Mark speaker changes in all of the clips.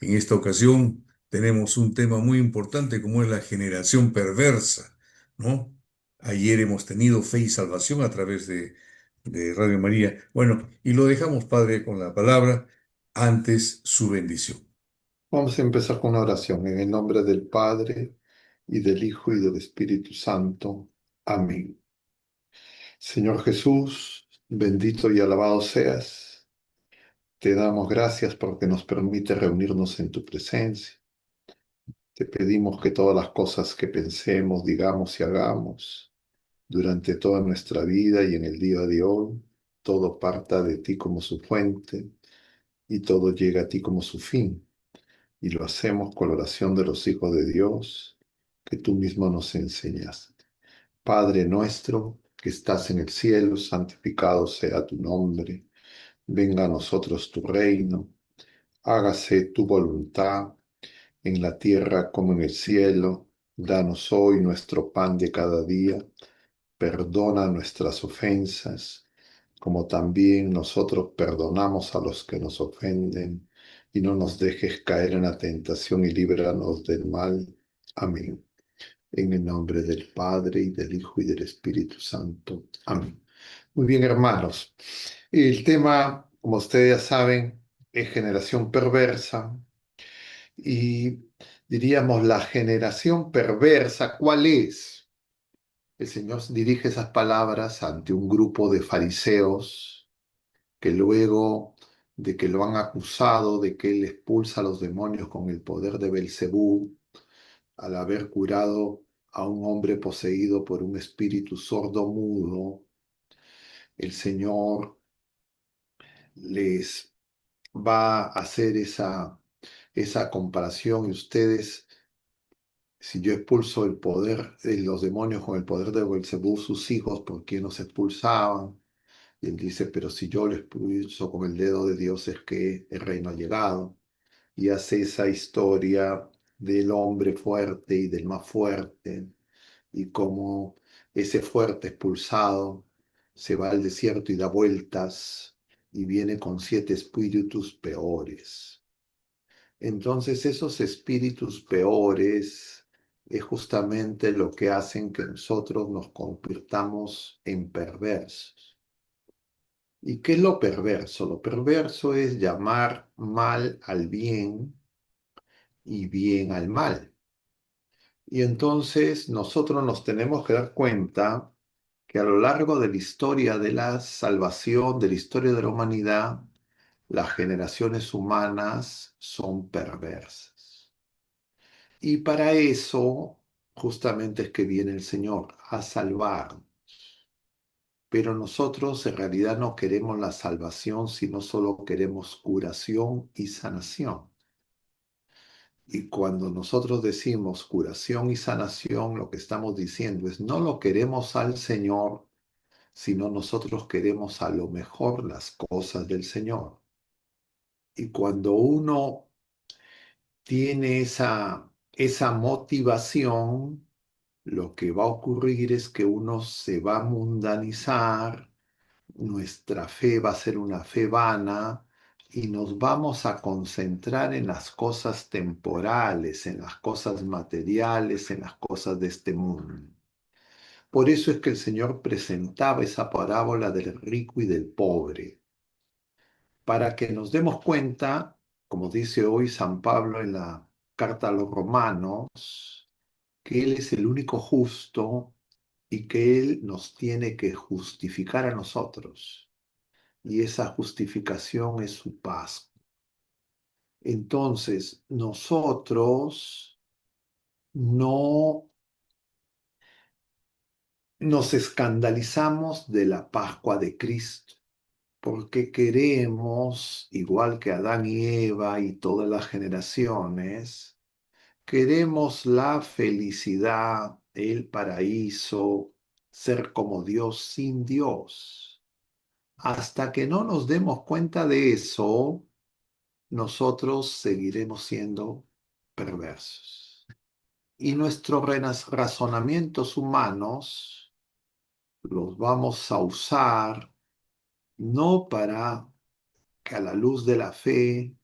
Speaker 1: En esta ocasión tenemos un tema muy importante como es la generación perversa, ¿no? Ayer hemos tenido fe y salvación a través de Radio María. Bueno, y lo dejamos, Padre, con la palabra, antes su bendición.
Speaker 2: Vamos a empezar con una oración en el nombre del Padre y del Hijo y del Espíritu Santo. Amén. Señor Jesús, bendito y alabado seas. Te damos gracias porque nos permite reunirnos en tu presencia. Te pedimos que todas las cosas que pensemos, digamos y hagamos durante toda nuestra vida y en el día de hoy, todo parta de ti como su fuente y todo llega a ti como su fin. Y lo hacemos con la oración de los hijos de Dios que tú mismo nos enseñas. Padre nuestro que estás en el cielo, santificado sea tu nombre. Venga a nosotros tu reino. Hágase tu voluntad en la tierra como en el cielo. Danos hoy nuestro pan de cada día. Perdona nuestras ofensas, como también nosotros perdonamos a los que nos ofenden, y no nos dejes caer en la tentación y líbranos del mal. Amén. En el nombre del Padre y del Hijo y del Espíritu Santo. Amén. Muy bien, hermanos. El tema, como ustedes ya saben, es generación perversa y diríamos la generación perversa, ¿cuál es? El Señor dirige esas palabras ante un grupo de fariseos que luego de que lo han acusado de que él expulsa a los demonios con el poder de Belcebú, al haber curado a un hombre poseído por un espíritu sordo mudo, el Señor les va a hacer esa comparación y ustedes, si yo expulso el poder de los demonios con el poder de Belcebú, sus hijos, ¿por qué no se expulsaban? Y él dice, pero si yo lo expulso con el dedo de Dios es que el reino ha llegado. Y hace esa historia del hombre fuerte y del más fuerte, y cómo ese fuerte expulsado se va al desierto y da vueltas y viene con 7 espíritus peores. Entonces esos espíritus peores es justamente lo que hacen que nosotros nos convirtamos en perversos. ¿Y qué es lo perverso? Lo perverso es llamar mal al bien y bien al mal. Y entonces nosotros nos tenemos que dar cuenta que a lo largo de la historia de la salvación, de la historia de la humanidad, las generaciones humanas son perversas. Y para eso justamente es que viene el Señor, a salvar. Pero nosotros en realidad no queremos la salvación, sino solo queremos curación y sanación. Y cuando nosotros decimos curación y sanación, lo que estamos diciendo es no lo queremos al Señor, sino nosotros queremos a lo mejor las cosas del Señor. Y cuando uno tiene esa motivación, lo que va a ocurrir es que uno se va a mundanizar, nuestra fe va a ser una fe vana y nos vamos a concentrar en las cosas temporales, en las cosas materiales, en las cosas de este mundo. Por eso es que el Señor presentaba esa parábola del rico y del pobre, para que nos demos cuenta, como dice hoy San Pablo en la carta a los romanos, que Él es el único justo y que Él nos tiene que justificar a nosotros. Y esa justificación es su paz. Entonces, nosotros no nos escandalizamos de la Pascua de Cristo, porque queremos, igual que Adán y Eva y todas las generaciones, queremos la felicidad, el paraíso, ser como Dios sin Dios. Hasta que no nos demos cuenta de eso, nosotros seguiremos siendo perversos. Y nuestros razonamientos humanos los vamos a usar no para que a la luz de la fe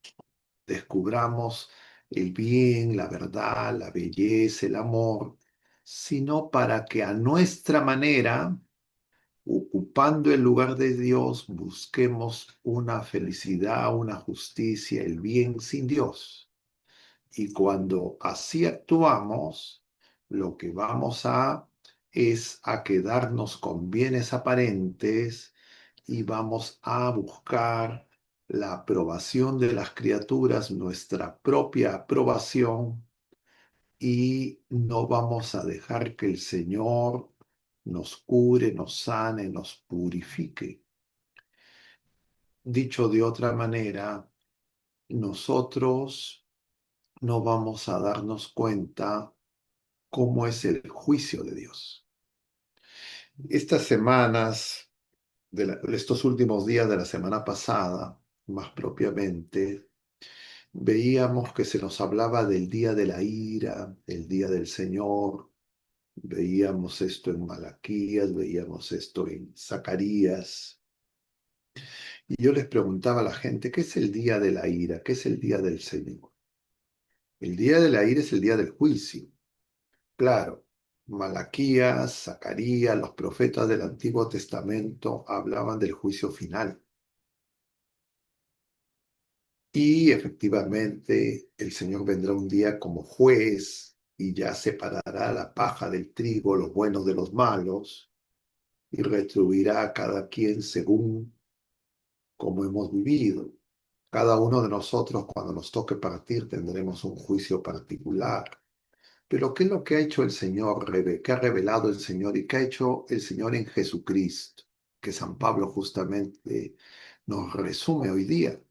Speaker 2: descubramos el bien, la verdad, la belleza, el amor, sino para que a nuestra manera, ocupando el lugar de Dios, busquemos una felicidad, una justicia, el bien sin Dios. Y cuando así actuamos, lo que vamos a es a quedarnos con bienes aparentes y vamos a buscar la aprobación de las criaturas, nuestra propia aprobación, y no vamos a dejar que el Señor nos cure, nos sane, nos purifique. Dicho de otra manera, nosotros no vamos a darnos cuenta cómo es el juicio de Dios. Estas semanas, estos últimos días de la semana pasada, más propiamente, veíamos que se nos hablaba del día de la ira, el día del Señor. Veíamos esto en Malaquías, veíamos esto en Zacarías. Y yo les preguntaba a la gente, ¿qué es el día de la ira? ¿Qué es el día del Señor? El día de la ira es el día del juicio. Claro, Malaquías, Zacarías, los profetas del Antiguo Testamento hablaban del juicio final. Y efectivamente el Señor vendrá un día como juez y ya separará la paja del trigo, los buenos de los malos, y retribuirá a cada quien según como hemos vivido. Cada uno de nosotros, cuando nos toque partir, tendremos un juicio particular. Pero ¿qué es lo que ha hecho el Señor? ¿Qué ha revelado el Señor y qué ha hecho el Señor en Jesucristo? Que San Pablo justamente nos resume hoy día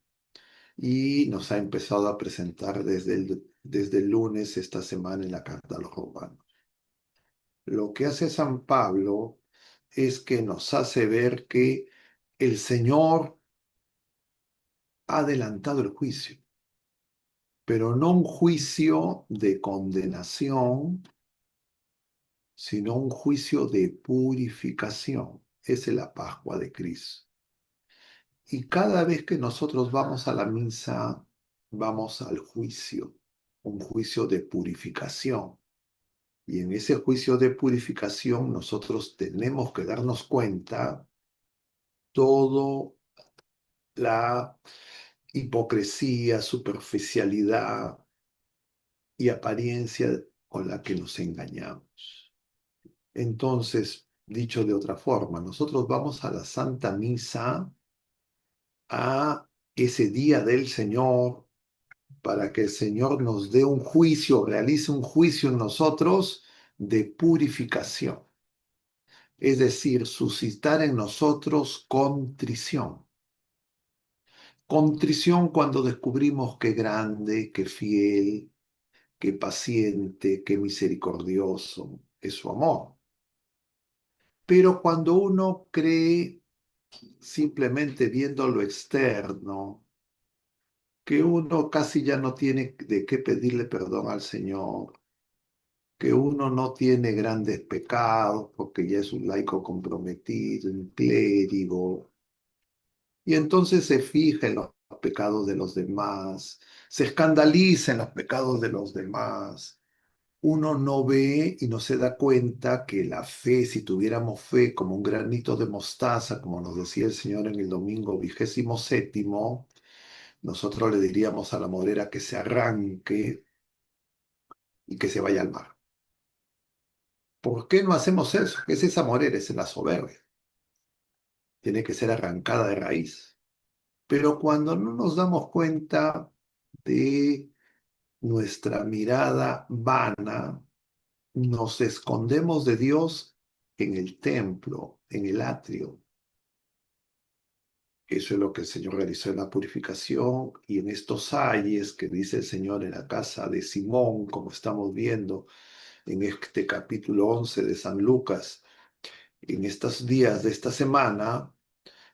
Speaker 2: y nos ha empezado a presentar desde el lunes esta semana en la carta a los romanos. Lo que hace San Pablo es que nos hace ver que el Señor ha adelantado el juicio, pero no un juicio de condenación, sino un juicio de purificación. Esa es la Pascua de Cristo. Y cada vez que nosotros vamos a la misa, vamos al juicio, un juicio de purificación. Y en ese juicio de purificación nosotros tenemos que darnos cuenta todo la hipocresía, superficialidad y apariencia con la que nos engañamos. Entonces, dicho de otra forma, nosotros vamos a la Santa Misa, a ese día del Señor, para que el Señor nos dé un juicio, realice un juicio en nosotros de purificación. Es decir, suscitar en nosotros contrición. Contrición cuando descubrimos qué grande, qué fiel, qué paciente, qué misericordioso es su amor. Pero cuando uno cree simplemente viendo lo externo, que uno casi ya no tiene de qué pedirle perdón al Señor, que uno no tiene grandes pecados porque ya es un laico comprometido, un clérigo, y entonces se fija en los pecados de los demás, se escandaliza en los pecados de los demás. Uno no ve y no se da cuenta que la fe, si tuviéramos fe como un granito de mostaza, como nos decía el Señor en el domingo 27º, nosotros le diríamos a la morera que se arranque y que se vaya al mar. ¿Por qué no hacemos eso? ¿Qué es esa morera? Es la soberbia. Tiene que ser arrancada de raíz. Pero cuando no nos damos cuenta de nuestra mirada vana, nos escondemos de Dios en el templo, en el atrio. Eso es lo que el Señor realizó en la purificación y en estos ayes que dice el Señor en la casa de Simón, como estamos viendo en este capítulo 11 de San Lucas. En estos días de esta semana,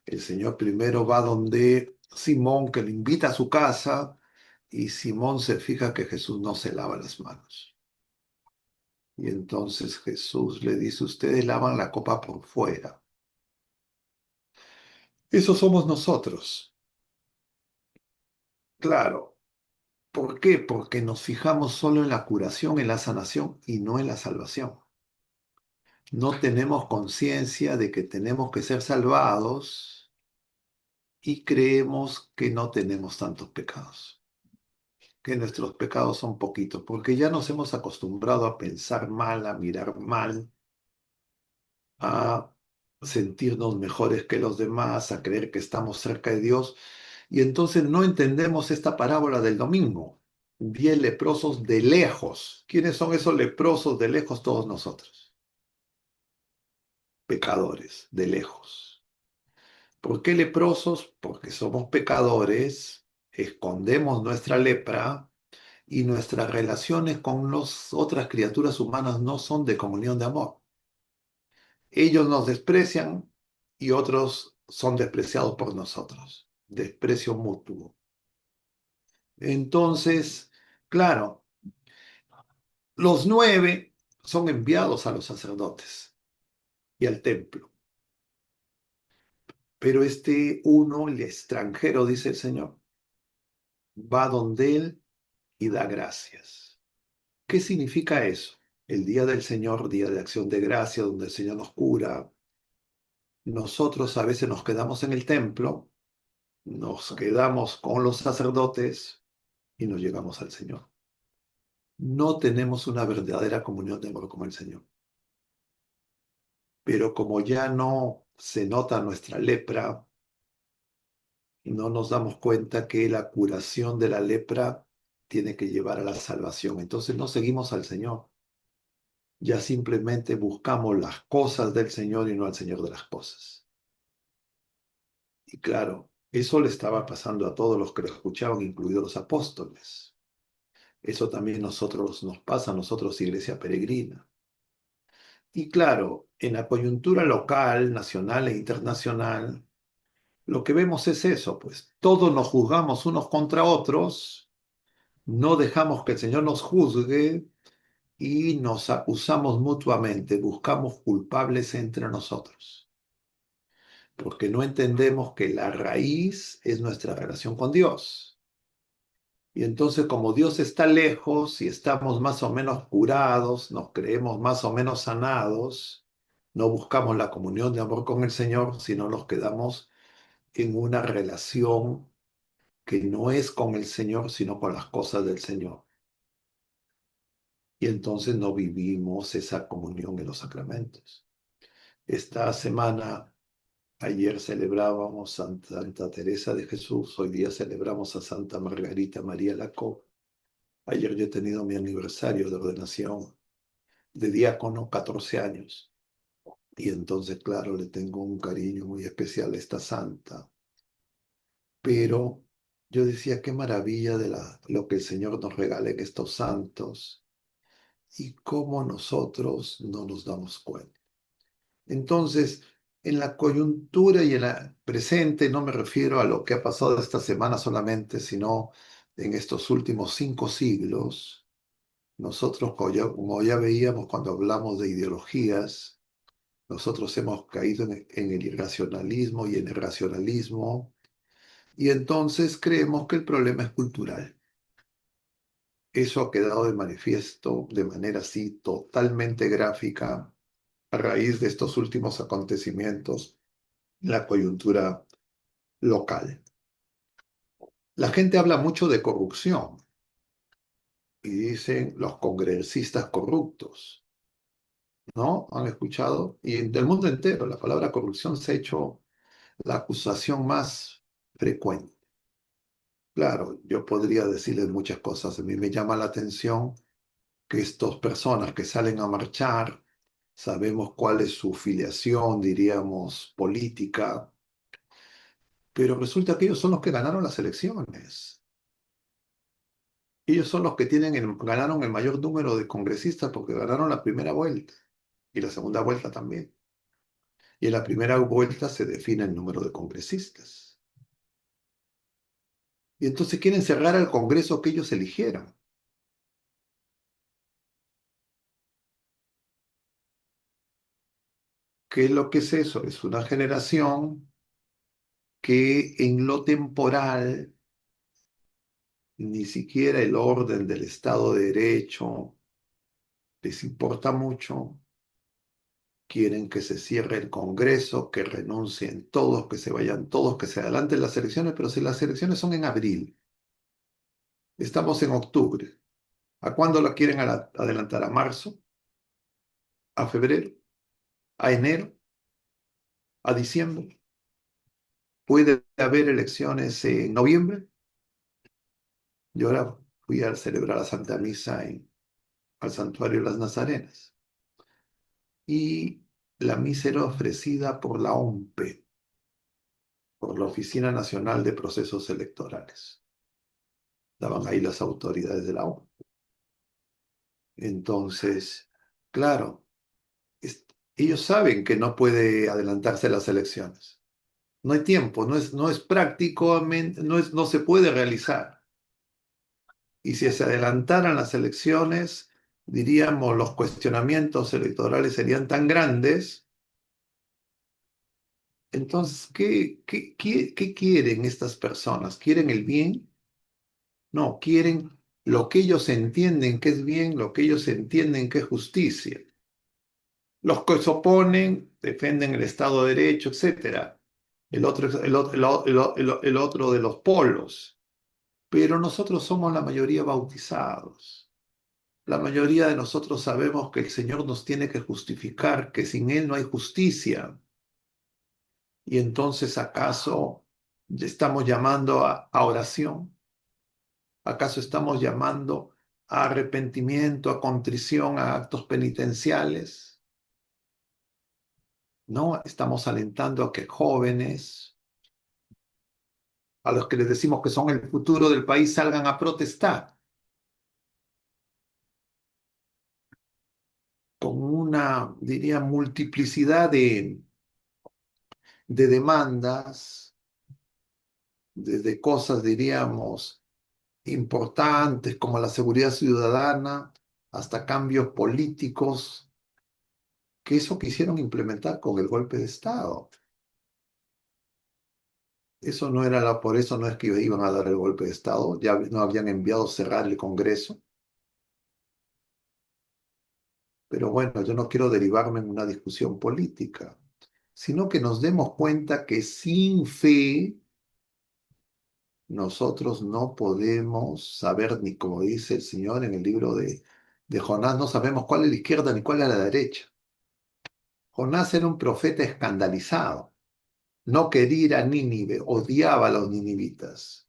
Speaker 2: el Señor primero va donde Simón, que le invita a su casa, y Simón se fija que Jesús no se lava las manos. Y entonces Jesús le dice, ustedes lavan la copa por fuera. Eso somos nosotros. Claro, ¿Por qué? Porque nos fijamos solo en la curación, en la sanación y no en la salvación. No tenemos conciencia de que tenemos que ser salvados y creemos que no tenemos tantos pecados, que nuestros pecados son poquitos, porque ya nos hemos acostumbrado a pensar mal, a mirar mal, a sentirnos mejores que los demás, a creer que estamos cerca de Dios, y entonces no entendemos esta parábola del domingo. 10 leprosos de lejos. ¿Quiénes son esos leprosos de lejos? Todos nosotros, pecadores de lejos. ¿Por qué leprosos? Porque somos pecadores, escondemos nuestra lepra y nuestras relaciones con las otras criaturas humanas no son de comunión de amor. Ellos nos desprecian y otros son despreciados por nosotros. Desprecio mutuo. Entonces, claro, los 9 son enviados a los sacerdotes y al templo, pero este uno, el extranjero, dice el Señor, va donde él y da gracias. ¿Qué significa eso? El día del Señor, día de acción de gracia, donde el Señor nos cura, nosotros a veces nos quedamos en el templo, nos quedamos con los sacerdotes y nos llegamos al Señor. No tenemos una verdadera comunión de amor como el Señor. Pero como ya no se nota nuestra lepra, no nos damos cuenta que la curación de la lepra tiene que llevar a la salvación. Entonces no seguimos al Señor. Ya simplemente buscamos las cosas del Señor y no al Señor de las cosas. Y claro, eso le estaba pasando a todos los que lo escuchaban, incluidos los apóstoles. Eso también nosotros nos pasa a nosotros, Iglesia Peregrina. Y claro, en la coyuntura local, nacional e internacional, lo que vemos es eso, pues todos nos juzgamos unos contra otros, no dejamos que el Señor nos juzgue y nos acusamos mutuamente, buscamos culpables entre nosotros, porque no entendemos que la raíz es nuestra relación con Dios. Y entonces como Dios está lejos y estamos más o menos curados, nos creemos más o menos sanados, no buscamos la comunión de amor con el Señor, sino nos quedamos en una relación que no es con el Señor, sino con las cosas del Señor. Y entonces no vivimos esa comunión en los sacramentos. Esta semana, ayer celebrábamos a Santa Teresa de Jesús, hoy día celebramos a Santa Margarita María Lacob. Ayer yo he tenido mi aniversario de ordenación de diácono, 14 años. Y entonces, claro, le tengo un cariño muy especial a esta santa. Pero yo decía, qué maravilla de lo que el Señor nos regala en estos santos y cómo nosotros no nos damos cuenta. Entonces, en la coyuntura y en la presente, no me refiero a lo que ha pasado esta semana solamente, sino en estos últimos 5 siglos, nosotros, como ya veíamos cuando hablamos de ideologías, nosotros hemos caído en el irracionalismo y en el racionalismo, y entonces creemos que el problema es cultural. Eso ha quedado de manifiesto de manera así totalmente gráfica a raíz de estos últimos acontecimientos en la coyuntura local. La gente habla mucho de corrupción y dicen los congresistas corruptos, ¿no? ¿Han escuchado? Y del mundo entero la palabra corrupción se ha hecho la acusación más frecuente. Claro, yo podría decirles muchas cosas. A mí me llama la atención que estas personas que salen a marchar, sabemos cuál es su filiación, diríamos, política, pero resulta que ellos son los que ganaron las elecciones. Ellos son los que ganaron el mayor número de congresistas porque ganaron la primera vuelta y la segunda vuelta también. Y en la primera vuelta se define el número de congresistas. Y entonces quieren cerrar al Congreso que ellos eligieron. ¿Qué es lo que es eso? Es una generación que en lo temporal ni siquiera el orden del Estado de Derecho les importa mucho. Quieren que se cierre el Congreso, que renuncien todos, que se vayan todos, que se adelanten las elecciones, pero si las elecciones son en abril, estamos en octubre. ¿A cuándo la quieren adelantar? ¿A marzo? ¿A febrero? ¿A enero? ¿A diciembre? ¿Puede haber elecciones en noviembre? Yo ahora fui a celebrar la Santa Misa al Santuario de las Nazarenas y la misa era ofrecida por la OMPE, por la Oficina Nacional de Procesos Electorales. Estaban ahí las autoridades de la OMPE. Entonces, claro, es- ellos saben que no puede adelantarse las elecciones. No hay tiempo, no es prácticamente, no se puede realizar. Y si se adelantaran las elecciones, diríamos, los cuestionamientos electorales serían tan grandes. Entonces, ¿qué quieren estas personas? ¿Quieren el bien? No, quieren lo que ellos entienden que es bien, lo que ellos entienden que es justicia. Los que se oponen defienden el Estado de Derecho, etcétera. El otro, el otro de los polos. Pero nosotros somos la mayoría bautizados. La mayoría de nosotros sabemos que el Señor nos tiene que justificar, que sin Él no hay justicia. Y entonces, ¿acaso estamos llamando a oración? ¿Acaso estamos llamando a arrepentimiento, a contrición, a actos penitenciales? No, estamos alentando a que jóvenes, a los que les decimos que son el futuro del país, salgan a protestar con una, diría, multiplicidad de demandas, desde cosas, diríamos, importantes como la seguridad ciudadana, hasta cambios políticos, que eso quisieron implementar con el golpe de Estado. Eso no era por eso no es que iban a dar el golpe de Estado, ya no habían enviado cerrar el Congreso. Pero bueno, yo no quiero derivarme en una discusión política, sino que nos demos cuenta que sin fe nosotros no podemos saber, ni como dice el Señor en el libro de Jonás, no sabemos cuál es la izquierda ni cuál es la derecha. Jonás era un profeta escandalizado. No quería ir a Nínive, odiaba a los ninivitas.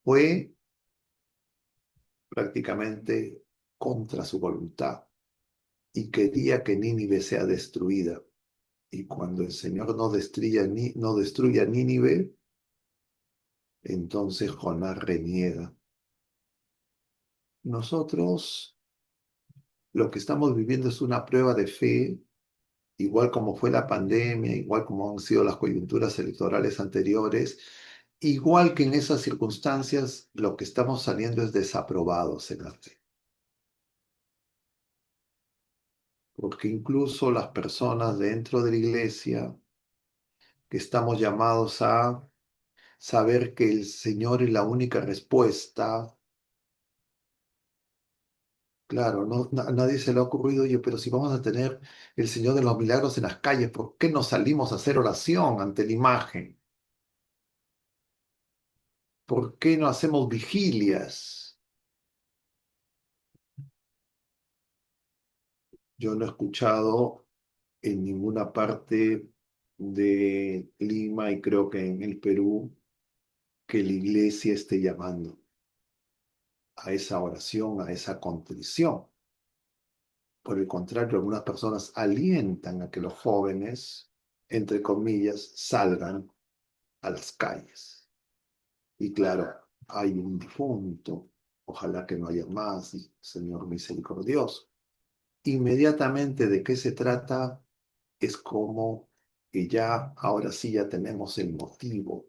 Speaker 2: Fue prácticamente contra su voluntad y quería que Nínive sea destruida. Y cuando el Señor no destruye a Nínive, entonces Jonás reniega. Nosotros lo que estamos viviendo es una prueba de fe, igual como fue la pandemia, igual como han sido las coyunturas electorales anteriores, igual que en esas circunstancias, lo que estamos saliendo es desaprobados en la fe. Porque incluso las personas dentro de la iglesia, que estamos llamados a saber que el Señor es la única respuesta. Claro, a nadie se le ha ocurrido, oye, pero si vamos a tener el Señor de los Milagros en las calles, ¿por qué no salimos a hacer oración ante la imagen? ¿Por qué no hacemos vigilias? Yo no he escuchado en ninguna parte de Lima y creo que en el Perú que la iglesia esté llamando a esa oración, a esa contrición. Por el contrario, algunas personas alientan a que los jóvenes, entre comillas, salgan a las calles. Y claro, hay un difunto, ojalá que no haya más, Señor misericordioso. Inmediatamente de qué se trata es como que ya, ahora sí ya tenemos el motivo.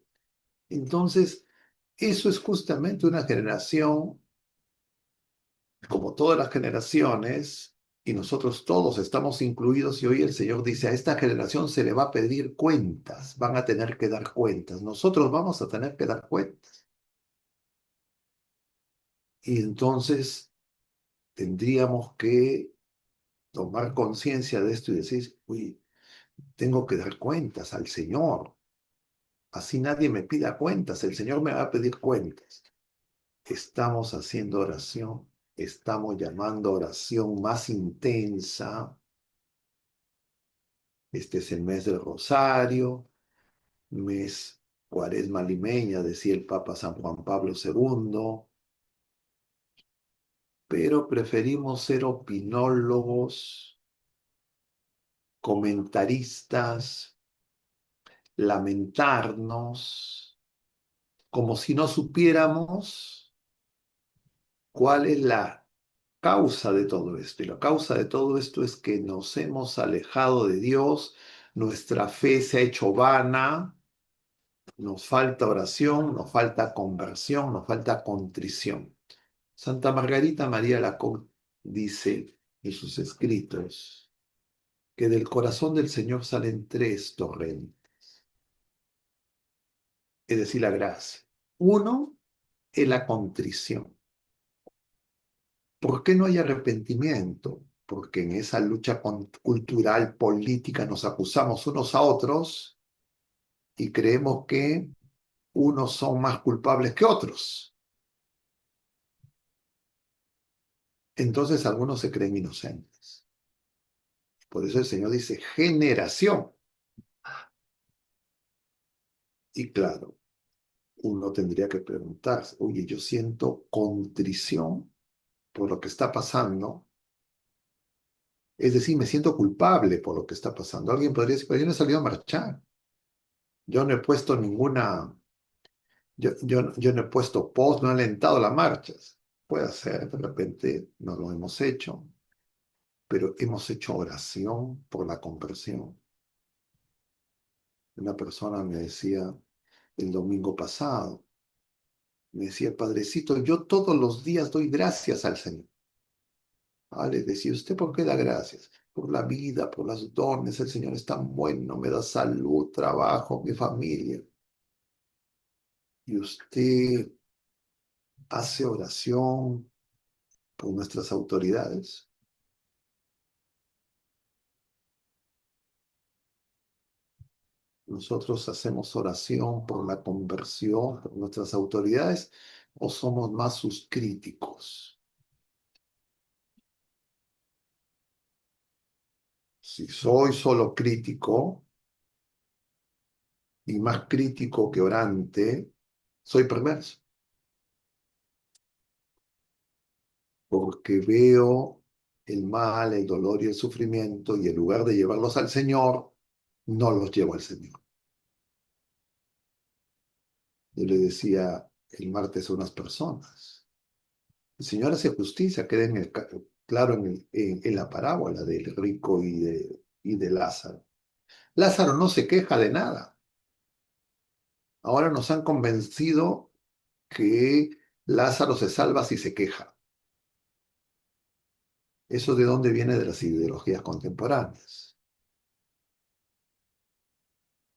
Speaker 2: Entonces, eso es justamente una generación, como todas las generaciones, y nosotros todos estamos incluidos, y hoy el Señor dice, a esta generación se le va a pedir cuentas, van a tener que dar cuentas, nosotros vamos a tener que dar cuentas. Y entonces tendríamos que tomar conciencia de esto y decir, uy, tengo que dar cuentas al Señor. Así nadie me pida cuentas, el Señor me va a pedir cuentas. Estamos haciendo oración, estamos llamando a oración más intensa. Este es el mes del Rosario, mes Cuaresma limeña, decía el Papa San Juan Pablo II, pero preferimos ser opinólogos, comentaristas, lamentarnos, como si no supiéramos cuál es la causa de todo esto. Y la causa de todo esto es que nos hemos alejado de Dios, nuestra fe se ha hecho vana, nos falta oración, nos falta conversión, nos falta contrición. Santa Margarita María Lacoque dice en sus escritos que del corazón del Señor salen tres torrentes, es decir, la gracia. Uno es la contrición. ¿Por qué no hay arrepentimiento? Porque en esa lucha cultural, política, nos acusamos unos a otros y creemos que unos son más culpables que otros. Entonces algunos se creen inocentes. Por eso el Señor dice generación. Y claro, uno tendría que preguntarse, oye, yo siento contrición por lo que está pasando. Es decir, me siento culpable por lo que está pasando. Alguien podría decir, pero yo no he salido a marchar. Yo no he puesto ninguna yo no he puesto post, no he alentado las marchas. Puede ser, de repente no lo hemos hecho, pero hemos hecho oración por la conversión. Una persona me decía el domingo pasado, me decía, Padrecito, yo todos los días doy gracias al Señor. Le decía, ¿usted por qué da gracias? Por la vida, por los dones, el Señor es tan bueno, me da salud, trabajo, mi familia. Y usted hace oración por nuestras autoridades. Nosotros hacemos oración por la conversión, por nuestras autoridades, o somos más sus críticos. Si soy solo crítico y más crítico que orante, soy perverso, porque veo el mal, el dolor y el sufrimiento y en lugar de llevarlos al Señor, no los llevo al Señor. Yo le decía el martes a unas personas, el Señor hace justicia, queda claro en la parábola del rico y de Lázaro. Lázaro no se queja de nada. Ahora nos han convencido que Lázaro se salva si se queja. ¿Eso de dónde viene? De las ideologías contemporáneas.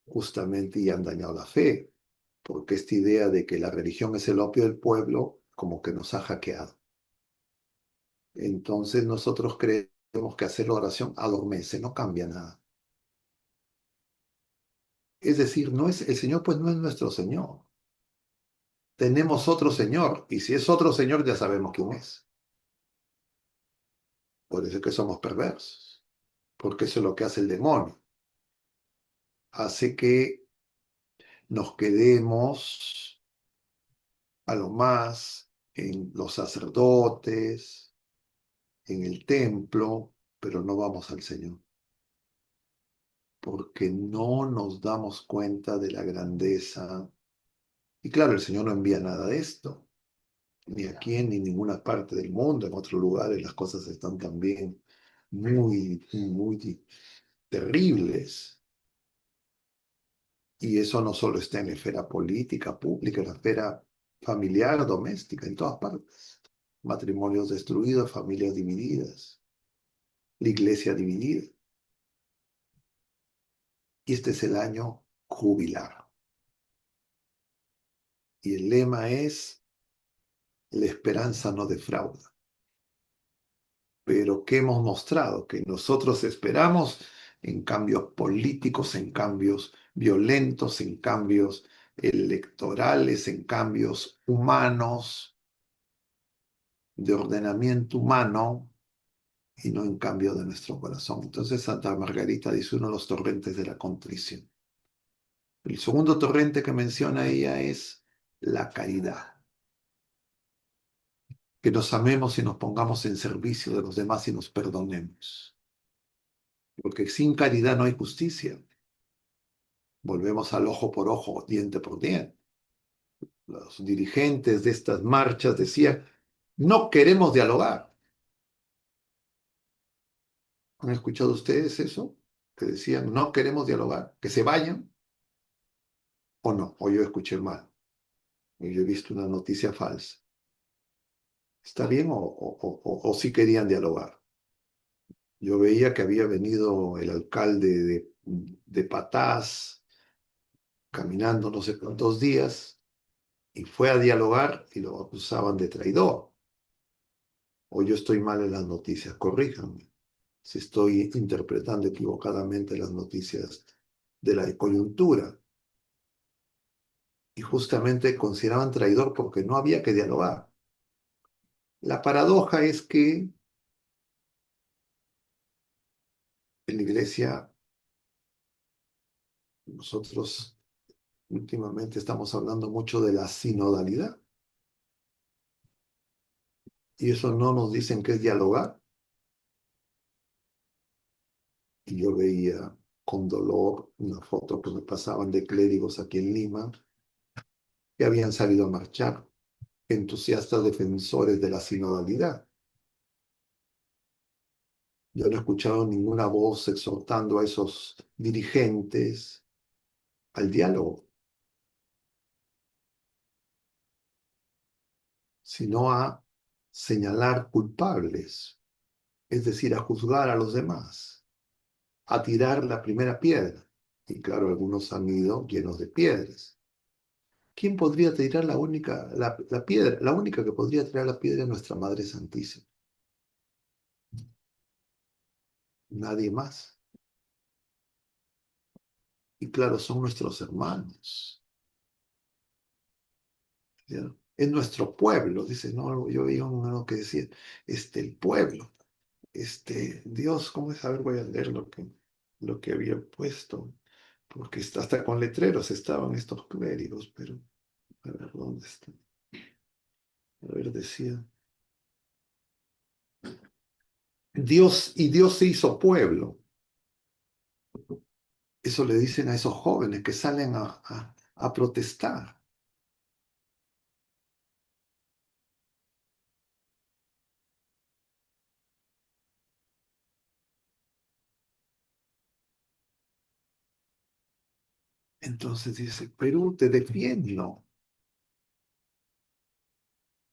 Speaker 2: Justamente y han dañado la fe, porque esta idea de que la religión es el opio del pueblo, como que nos ha hackeado. Entonces nosotros creemos que hacer la oración adormece, no cambia nada. Es decir, el Señor pues no es nuestro Señor. Tenemos otro Señor, y si es otro Señor ya sabemos quién es. Por eso es que somos perversos, porque eso es lo que hace el demonio. Hace que nos quedemos a lo más en los sacerdotes, en el templo, pero no vamos al Señor, porque no nos damos cuenta de la grandeza. Y claro, el Señor no envía nada de esto, ni aquí ni en ninguna parte del mundo, en otros lugares las cosas están también muy, muy terribles. Y eso no solo está en la esfera política, pública, en la esfera familiar, doméstica, en todas partes. Matrimonios destruidos, familias divididas, la iglesia dividida. Y este es el año jubilar. Y el lema es La esperanza no defrauda. Pero ¿qué hemos mostrado? Que nosotros esperamos en cambios políticos, en cambios violentos, en cambios electorales, en cambios humanos, de ordenamiento humano, y no en cambio de nuestro corazón. Entonces Santa Margarita dice uno de los torrentes de la contrición. El segundo torrente que menciona ella es la caridad. Que nos amemos y nos pongamos en servicio de los demás y nos perdonemos. Porque sin caridad no hay justicia. Volvemos al ojo por ojo, diente por diente. Los dirigentes de estas marchas decían, no queremos dialogar. ¿Han escuchado ustedes eso? Que decían, no queremos dialogar, que se vayan, o no, o yo escuché mal, o yo he visto una noticia falsa. ¿Está bien o sí querían dialogar? Yo veía que había venido el alcalde de Patás caminando no sé cuántos días y fue a dialogar y lo acusaban de traidor. O yo estoy mal en las noticias, corríjanme si estoy interpretando equivocadamente las noticias de la coyuntura. Y justamente consideraban traidor porque no había que dialogar. La paradoja es que en la iglesia nosotros últimamente estamos hablando mucho de la sinodalidad y eso no nos dicen que es dialogar. Y yo veía con dolor una foto que me pasaban de clérigos aquí en Lima que habían salido a marchar, entusiastas defensores de la sinodalidad. Yo no he escuchado ninguna voz exhortando a esos dirigentes al diálogo, sino a señalar culpables, es decir, a juzgar a los demás, a tirar la primera piedra. Y claro, algunos han ido llenos de piedras. ¿Quién podría tirar la piedra? La única que podría tirar la piedra es nuestra Madre Santísima. Nadie más. Y claro, son nuestros hermanos. ¿Ya? Es nuestro pueblo. Dice, no, yo vi uno que decía, el pueblo. Dios, ¿cómo es? A ver, voy a leer lo que había puesto. Porque hasta con letreros estaban estos clérigos, pero a ver, ¿dónde está? A ver, decía. Dios se hizo pueblo. Eso le dicen a esos jóvenes que salen a protestar. Entonces dice, Perú, te defiendo.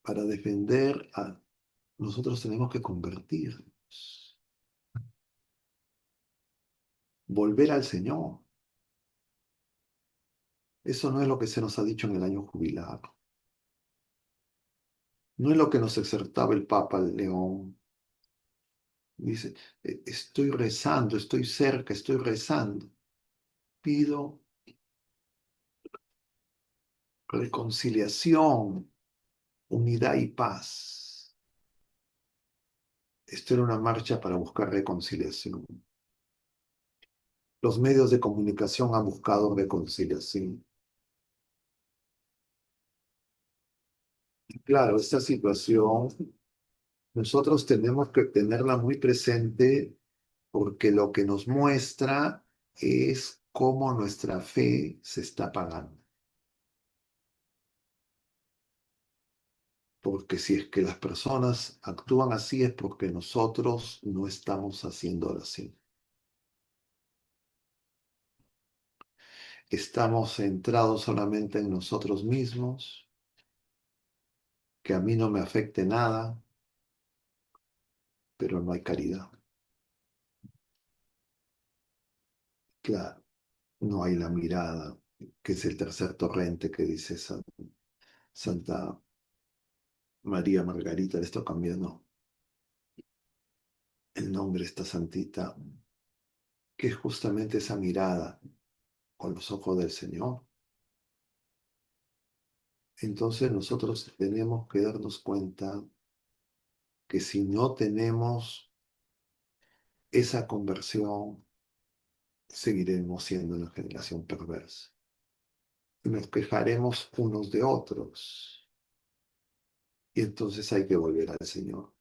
Speaker 2: Para defender a nosotros tenemos que convertirnos, volver al Señor. Eso no es lo que se nos ha dicho en el año jubilar. No es lo que nos exhortaba el Papa León. Dice, estoy rezando, estoy cerca, estoy rezando. Pido reconciliación, unidad y paz. Esto era una marcha para buscar reconciliación. Los medios de comunicación han buscado reconciliación. Y claro, esta situación nosotros tenemos que tenerla muy presente porque lo que nos muestra es cómo nuestra fe se está pagando. Porque si es que las personas actúan así es porque nosotros no estamos haciendo oración. Estamos centrados solamente en nosotros mismos, que a mí no me afecte nada, pero no hay caridad. Claro, no hay la mirada, que es el tercer torrente que dice Santa María Margarita, le estoy cambiando el nombre a esta santita, que es justamente esa mirada con los ojos del Señor. Entonces nosotros tenemos que darnos cuenta que si no tenemos esa conversión, seguiremos siendo una generación perversa. Y nos quejaremos unos de otros. Y entonces hay que volver al Señor.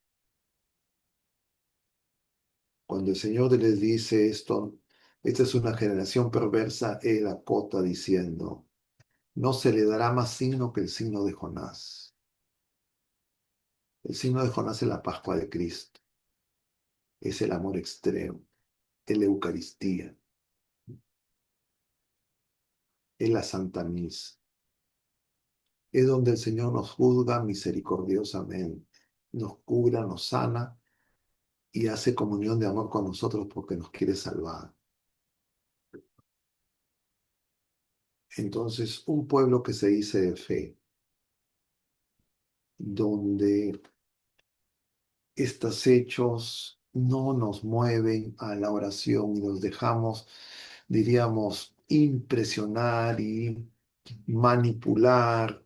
Speaker 2: Cuando el Señor les dice esto, esta es una generación perversa, Él acota diciendo, no se le dará más signo que el signo de Jonás. El signo de Jonás es la Pascua de Cristo, es el amor extremo, es la Eucaristía, es la Santa Misa. Es donde el Señor nos juzga misericordiosamente, nos cura, nos sana y hace comunión de amor con nosotros porque nos quiere salvar. Entonces, un pueblo que se dice de fe, donde estos hechos no nos mueven a la oración y nos dejamos, diríamos, impresionar y manipular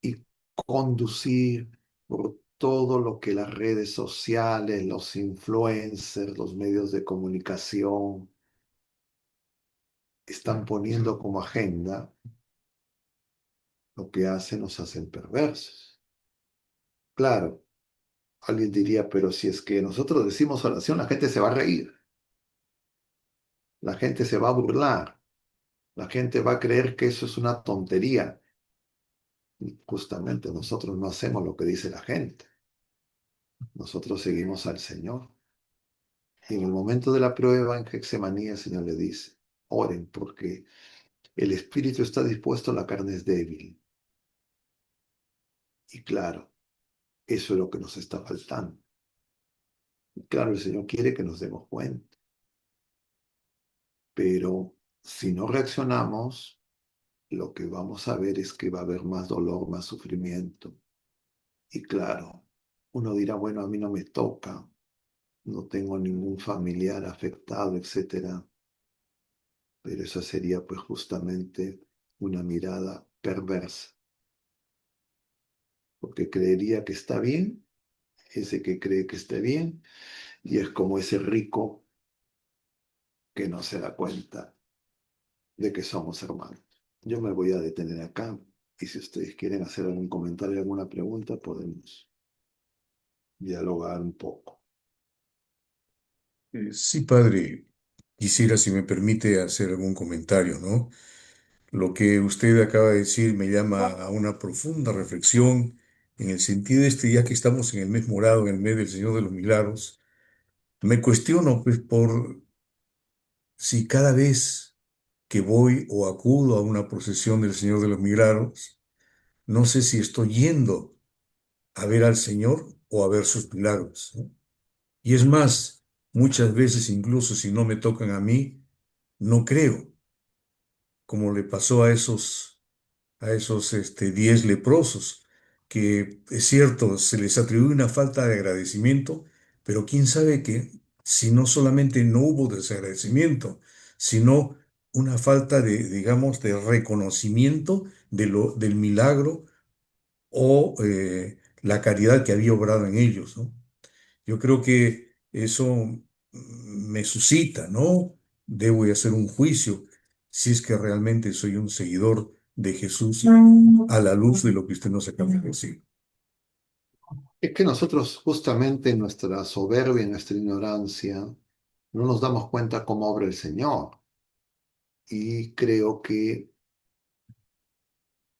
Speaker 2: y conducir por todo lo que las redes sociales, los influencers, los medios de comunicación están poniendo como agenda, lo que hacen nos hacen perversos. Claro, alguien diría, pero si es que nosotros decimos oración, la gente se va a reír, la gente se va a burlar, la gente va a creer que eso es una tontería. Y justamente nosotros no hacemos lo que dice la gente, nosotros seguimos al Señor. Y en el momento de la prueba en Getsemaní, el Señor le dice, oren porque el espíritu está dispuesto, la carne es débil. Y claro, eso es lo que nos está faltando. Y claro, el Señor quiere que nos demos cuenta, pero si no reaccionamos, lo que vamos a ver es que va a haber más dolor, más sufrimiento. Y claro, uno dirá, bueno, a mí no me toca, no tengo ningún familiar afectado, etcétera. Pero esa sería pues justamente una mirada perversa, porque creería que está bien, ese que cree que está bien, y es como ese rico que no se da cuenta de que somos hermanos. Yo me voy a detener acá, y si ustedes quieren hacer algún comentario, alguna pregunta, podemos dialogar un poco.
Speaker 1: Sí, padre, quisiera, si me permite, hacer algún comentario, ¿no? Lo que usted acaba de decir me llama a una profunda reflexión en el sentido este, ya que estamos en el mes morado, en el mes del Señor de los Milagros, me cuestiono, pues, por si cada vez que voy o acudo a una procesión del Señor de los Milagros, no sé si estoy yendo a ver al Señor o a ver sus milagros, ¿no? Y es más, muchas veces, incluso si no me tocan a mí, no creo, como le pasó a esos 10 leprosos, que es cierto, se les atribuye una falta de agradecimiento, pero quién sabe que si no solamente no hubo desagradecimiento, sino una falta de, digamos, de reconocimiento del milagro o la caridad que había obrado en ellos, ¿no? Yo creo que eso me suscita, ¿no? Debo de hacer un juicio si es que realmente soy un seguidor de Jesús a la luz de lo que usted nos acaba de decir.
Speaker 2: Es que nosotros justamente en nuestra soberbia, en nuestra ignorancia, no nos damos cuenta cómo obra el Señor. Y creo que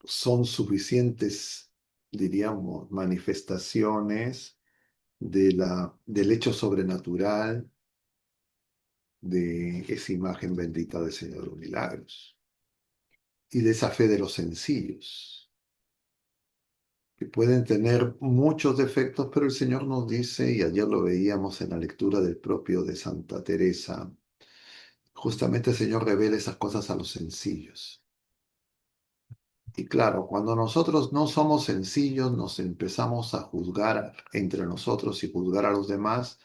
Speaker 2: son suficientes, diríamos, manifestaciones del hecho sobrenatural de esa imagen bendita del Señor de los Milagros y de esa fe de los sencillos, que pueden tener muchos defectos, pero el Señor nos dice, y ayer lo veíamos en la lectura del propio de Santa Teresa, justamente el Señor revela esas cosas a los sencillos. Y claro, cuando nosotros no somos sencillos, nos empezamos a juzgar entre nosotros y juzgar a los demás,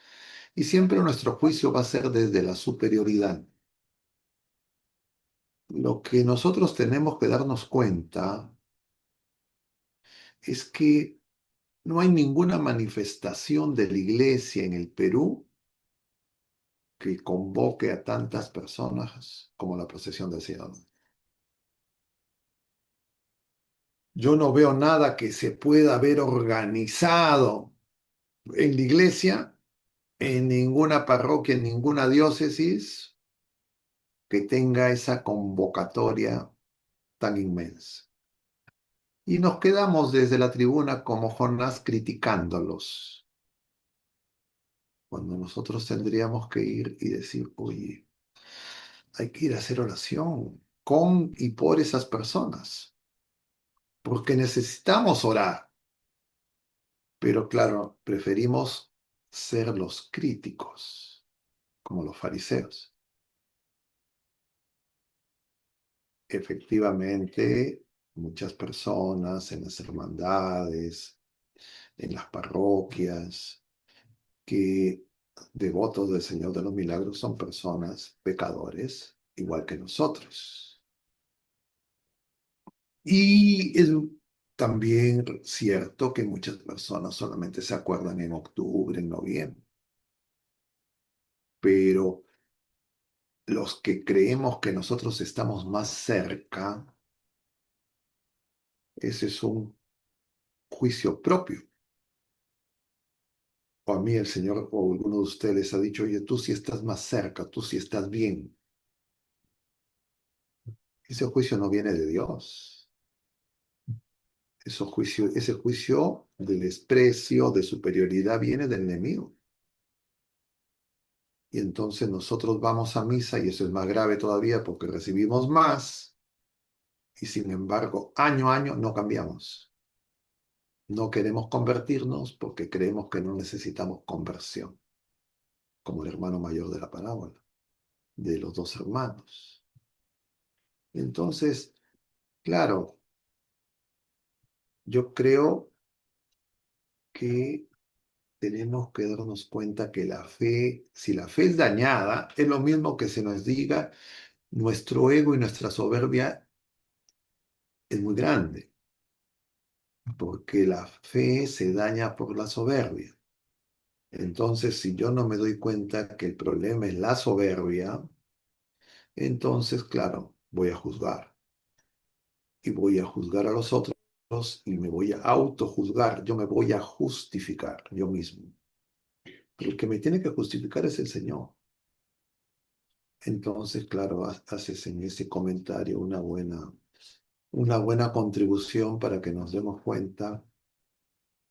Speaker 2: y siempre nuestro juicio va a ser desde la superioridad. Lo que nosotros tenemos que darnos cuenta es que no hay ninguna manifestación de la iglesia en el Perú que convoque a tantas personas como la procesión del Señor. Yo no veo nada que se pueda haber organizado en la iglesia, en ninguna parroquia, en ninguna diócesis que tenga esa convocatoria tan inmensa. Y nos quedamos desde la tribuna como Jonás criticándolos, cuando nosotros tendríamos que ir y decir, oye, hay que ir a hacer oración con y por esas personas, porque necesitamos orar. Pero claro, preferimos ser los críticos, como los fariseos. Efectivamente, muchas personas en las hermandades, en las parroquias, que devotos del Señor de los Milagros son personas pecadores, igual que nosotros. Y es también cierto que muchas personas solamente se acuerdan en octubre, en noviembre, pero los que creemos que nosotros estamos más cerca, ese es un juicio propio. O a mí el Señor o alguno de ustedes les ha dicho, oye, tú sí estás más cerca, tú sí estás bien. Ese juicio no viene de Dios. Ese juicio de desprecio, de superioridad, viene del enemigo. Y entonces nosotros vamos a misa, y eso es más grave todavía porque recibimos más, y sin embargo, año a año no cambiamos. No queremos convertirnos porque creemos que no necesitamos conversión, como el hermano mayor de la parábola, de los dos hermanos. Entonces, claro, yo creo que tenemos que darnos cuenta que la fe, si la fe es dañada, es lo mismo que se nos diga, nuestro ego y nuestra soberbia es muy grande, porque la fe se daña por la soberbia. Entonces, si yo no me doy cuenta que el problema es la soberbia, entonces, claro, voy a juzgar. Y voy a juzgar a los otros y me voy a autojuzgar. Yo me voy a justificar yo mismo. Pero el que me tiene que justificar es el Señor. Entonces, claro, haces en ese comentario una buena contribución para que nos demos cuenta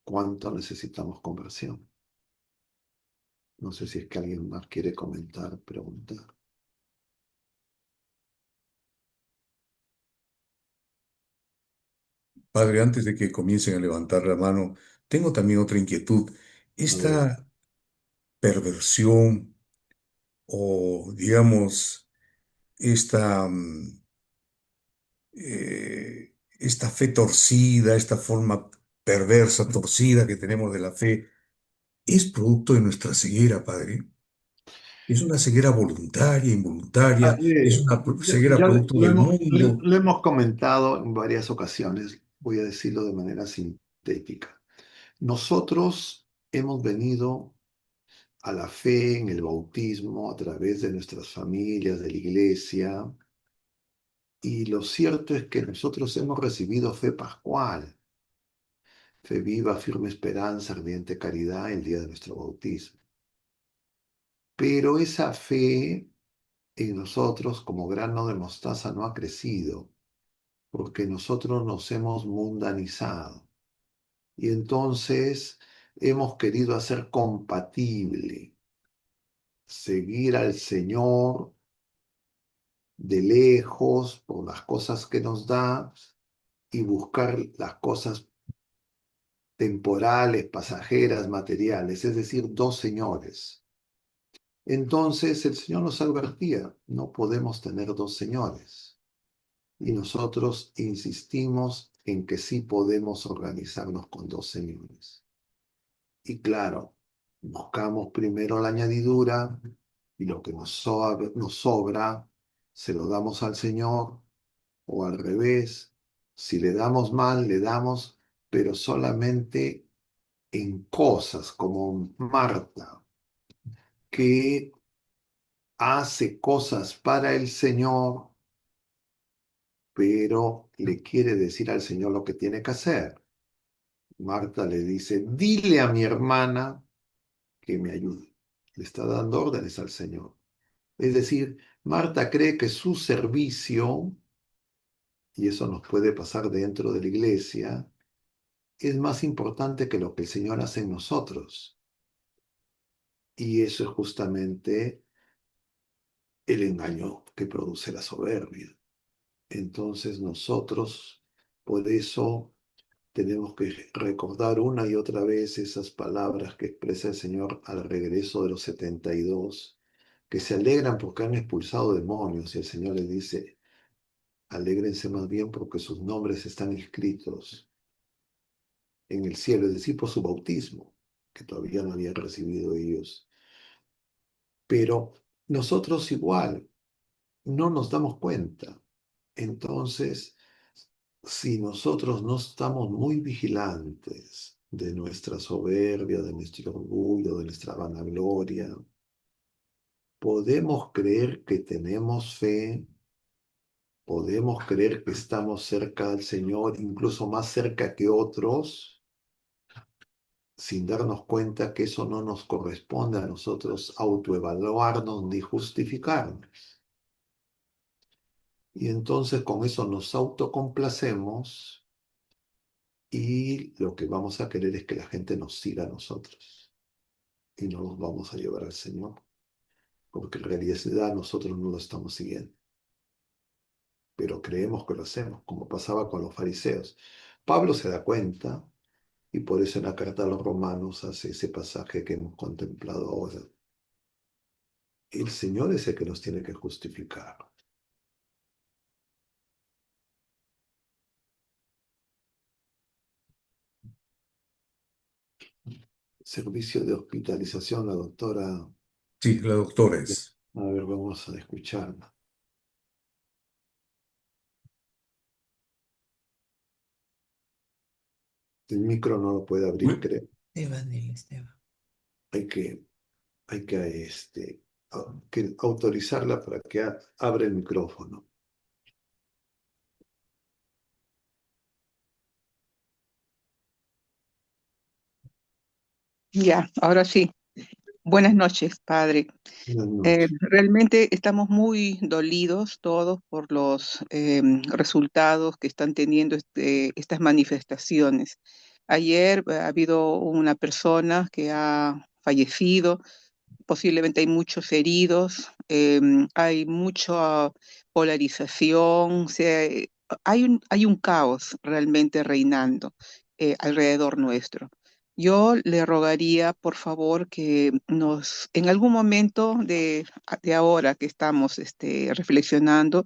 Speaker 2: cuánto necesitamos conversión. No sé si es que alguien más quiere comentar, preguntar.
Speaker 1: Padre, antes de que comiencen a levantar la mano, tengo también otra inquietud.
Speaker 2: A ver,
Speaker 1: Esta perversión o, digamos, esta, esta fe torcida, esta forma perversa, torcida que tenemos de la fe, ¿es producto de nuestra ceguera, Padre? ¿Es una ceguera voluntaria, involuntaria? ¿Es una ceguera
Speaker 2: ya
Speaker 1: producto del mundo?
Speaker 2: lo hemos comentado en varias ocasiones, voy a decirlo de manera sintética. Nosotros hemos venido a la fe en el bautismo a través de nuestras familias, de la iglesia, y lo cierto es que nosotros hemos recibido fe pascual, fe viva, firme esperanza, ardiente caridad el día de nuestro bautismo. Pero esa fe en nosotros como grano de mostaza no ha crecido, porque nosotros nos hemos mundanizado. Y entonces hemos querido hacer compatible seguir al Señor de lejos por las cosas que nos da y buscar las cosas temporales, pasajeras, materiales, es decir, dos señores. Entonces el Señor nos advertía, no podemos tener dos señores. y nosotros insistimos en que sí podemos organizarnos con dos señores. Y claro, buscamos primero la añadidura y lo que nos sobra se lo damos al Señor o al revés. Si le damos mal, le damos, pero solamente en cosas como Marta, que hace cosas para el Señor, pero le quiere decir al Señor lo que tiene que hacer. Marta le dice, dile a mi hermana que me ayude. Le está dando órdenes al Señor. Es decir, Marta cree que su servicio, y eso nos puede pasar dentro de la iglesia, es más importante que lo que el Señor hace en nosotros. Y eso es justamente el engaño que produce la soberbia. Entonces nosotros, por eso, tenemos que recordar una y otra vez esas palabras que expresa el Señor al regreso de los 72, que se alegran porque han expulsado demonios, y el Señor les dice, alégrense más bien porque sus nombres están escritos en el cielo, es decir, por su bautismo, que todavía no habían recibido ellos. Pero nosotros igual no nos damos cuenta. Entonces, si nosotros no estamos muy vigilantes de nuestra soberbia, de nuestro orgullo, de nuestra vanagloria, podemos creer que tenemos fe, podemos creer que estamos cerca del Señor, incluso más cerca que otros, sin darnos cuenta que eso no nos corresponde a nosotros autoevaluarnos ni justificarnos. Y entonces con eso nos autocomplacemos y lo que vamos a querer es que la gente nos siga a nosotros y no nos vamos a llevar al Señor, porque en realidad nosotros no lo estamos siguiendo, pero creemos que lo hacemos, como pasaba con los fariseos. Pablo se da cuenta y por eso en la carta a los romanos hace ese pasaje que hemos contemplado ahora. El Señor es el que nos tiene que justificar. Servicio de hospitalización, la doctora.
Speaker 1: Sí, la doctora es.
Speaker 2: A ver, vamos a escucharla. El micro no lo puede abrir,
Speaker 1: Uy,
Speaker 2: creo.
Speaker 3: Esteban, el Esteban.
Speaker 2: Hay que, que autorizarla para que abra el micrófono.
Speaker 3: Ya, ahora sí. Buenas noches, padre.
Speaker 2: Buenas noches.
Speaker 3: Realmente estamos muy dolidos todos por los resultados que están teniendo estas manifestaciones. Ayer ha habido una persona que ha fallecido, posiblemente hay muchos heridos, hay mucha polarización, hay un caos realmente reinando alrededor nuestro. Yo le rogaría, por favor, que en algún momento de ahora que estamos reflexionando,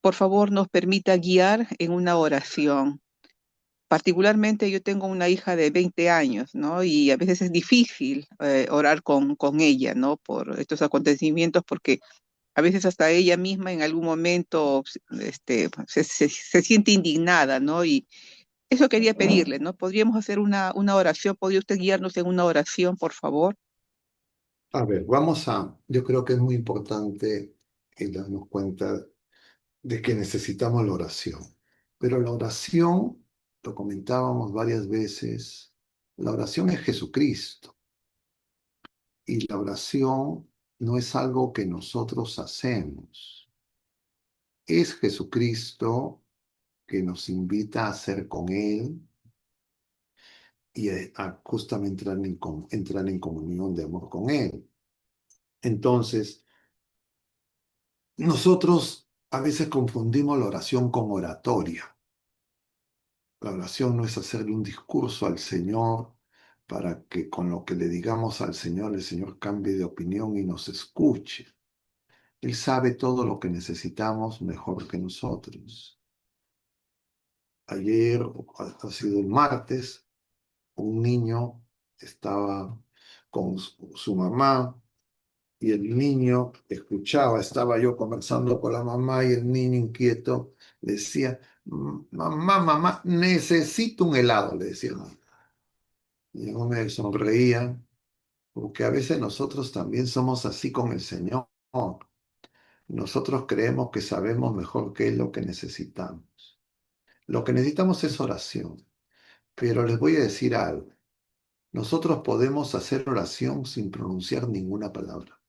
Speaker 3: por favor, nos permita guiar en una oración. Particularmente yo tengo una hija de 20 años, ¿no? Y a veces es difícil orar con ella, ¿no? Por estos acontecimientos, porque a veces hasta ella misma en algún momento se siente indignada, ¿no? Y eso quería pedirle, ¿no? ¿Podríamos hacer una oración? ¿Podría usted guiarnos en una oración, por favor?
Speaker 2: A ver, yo creo que es muy importante darnos cuenta de que necesitamos la oración. Pero la oración, lo comentábamos varias veces, la oración es Jesucristo. Y la oración no es algo que nosotros hacemos. Es Jesucristo que nos invita a hacer con Él y a justamente entrar en comunión de amor con Él. Entonces, nosotros a veces confundimos la oración con oratoria. La oración no es hacerle un discurso al Señor para que con lo que le digamos al Señor, el Señor cambie de opinión y nos escuche. Él sabe todo lo que necesitamos mejor que nosotros. Ayer, ha sido el martes, un niño estaba con su mamá y el niño escuchaba, estaba yo conversando con la mamá y el niño inquieto decía, mamá, mamá, necesito un helado, le decía el niño. Y yo me sonreía, porque a veces nosotros también somos así con el Señor. Nosotros creemos que sabemos mejor qué es lo que necesitamos. Lo que necesitamos es oración, pero les voy a decir algo. Nosotros podemos hacer oración sin pronunciar ninguna palabra.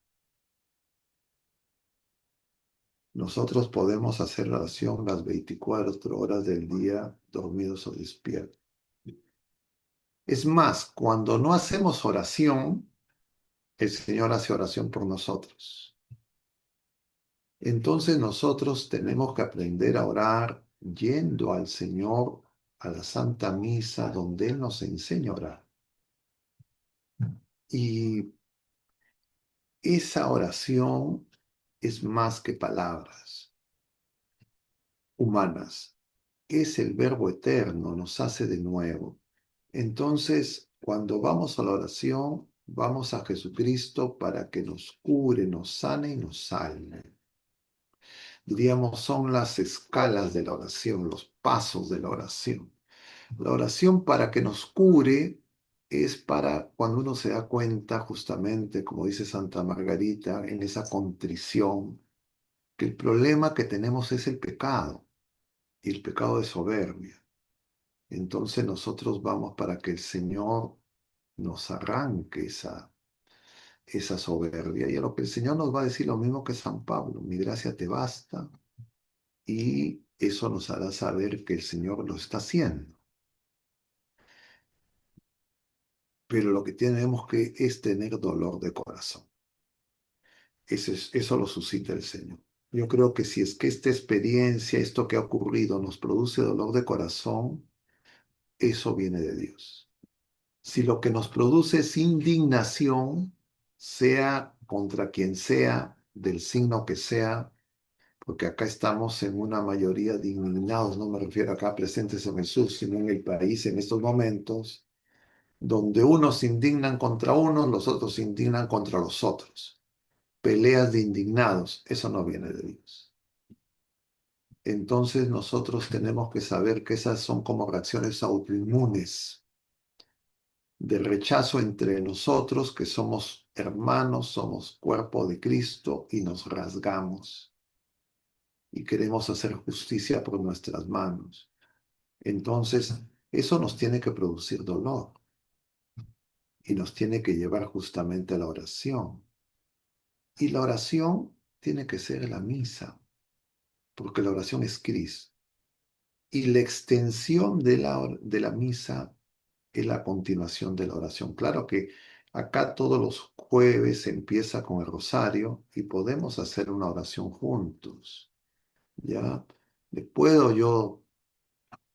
Speaker 2: Nosotros podemos hacer oración las 24 horas del día, dormidos o despiertos. Es más, cuando no hacemos oración, el Señor hace oración por nosotros. Entonces nosotros tenemos que aprender a orar yendo al Señor a la Santa Misa, donde Él nos enseña a orar. Y esa oración es más que palabras humanas. Es el Verbo eterno, nos hace de nuevo. Entonces, cuando vamos a la oración, vamos a Jesucristo para que nos cure, nos sane y nos salve. Diríamos, son las escalas de la oración, los pasos de la oración. La oración para que nos cure es para cuando uno se da cuenta, justamente, como dice Santa Margarita, en esa contrición, que el problema que tenemos es el pecado, y el pecado de soberbia. Entonces nosotros vamos para que el Señor nos arranque esa soberbia. Y a lo que el Señor nos va a decir lo mismo que San Pablo, mi gracia te basta, y eso nos hará saber que el Señor lo está haciendo. Pero lo que tenemos que es tener dolor de corazón. Eso lo suscita el Señor. Yo creo que si es que esta experiencia, esto que ha ocurrido, nos produce dolor de corazón, eso viene de Dios. Si lo que nos produce es indignación, sea contra quien sea, del signo que sea, porque acá estamos en una mayoría de indignados, no me refiero acá presentes en Jesús, sino en el país en estos momentos, donde unos se indignan contra unos, los otros se indignan contra los otros. Peleas de indignados, eso no viene de Dios. Entonces nosotros tenemos que saber que esas son como reacciones autoinmunes de rechazo entre nosotros, que somos hermanos, somos cuerpo de Cristo y nos rasgamos y queremos hacer justicia por nuestras manos. Entonces, eso nos tiene que producir dolor y nos tiene que llevar justamente a la oración. Y la oración tiene que ser la misa, porque la oración es Cristo. Y la extensión de la misa es la continuación de la oración. Claro que acá todos los jueves se empieza con el rosario y podemos hacer una oración juntos. ¿Ya? Puedo yo,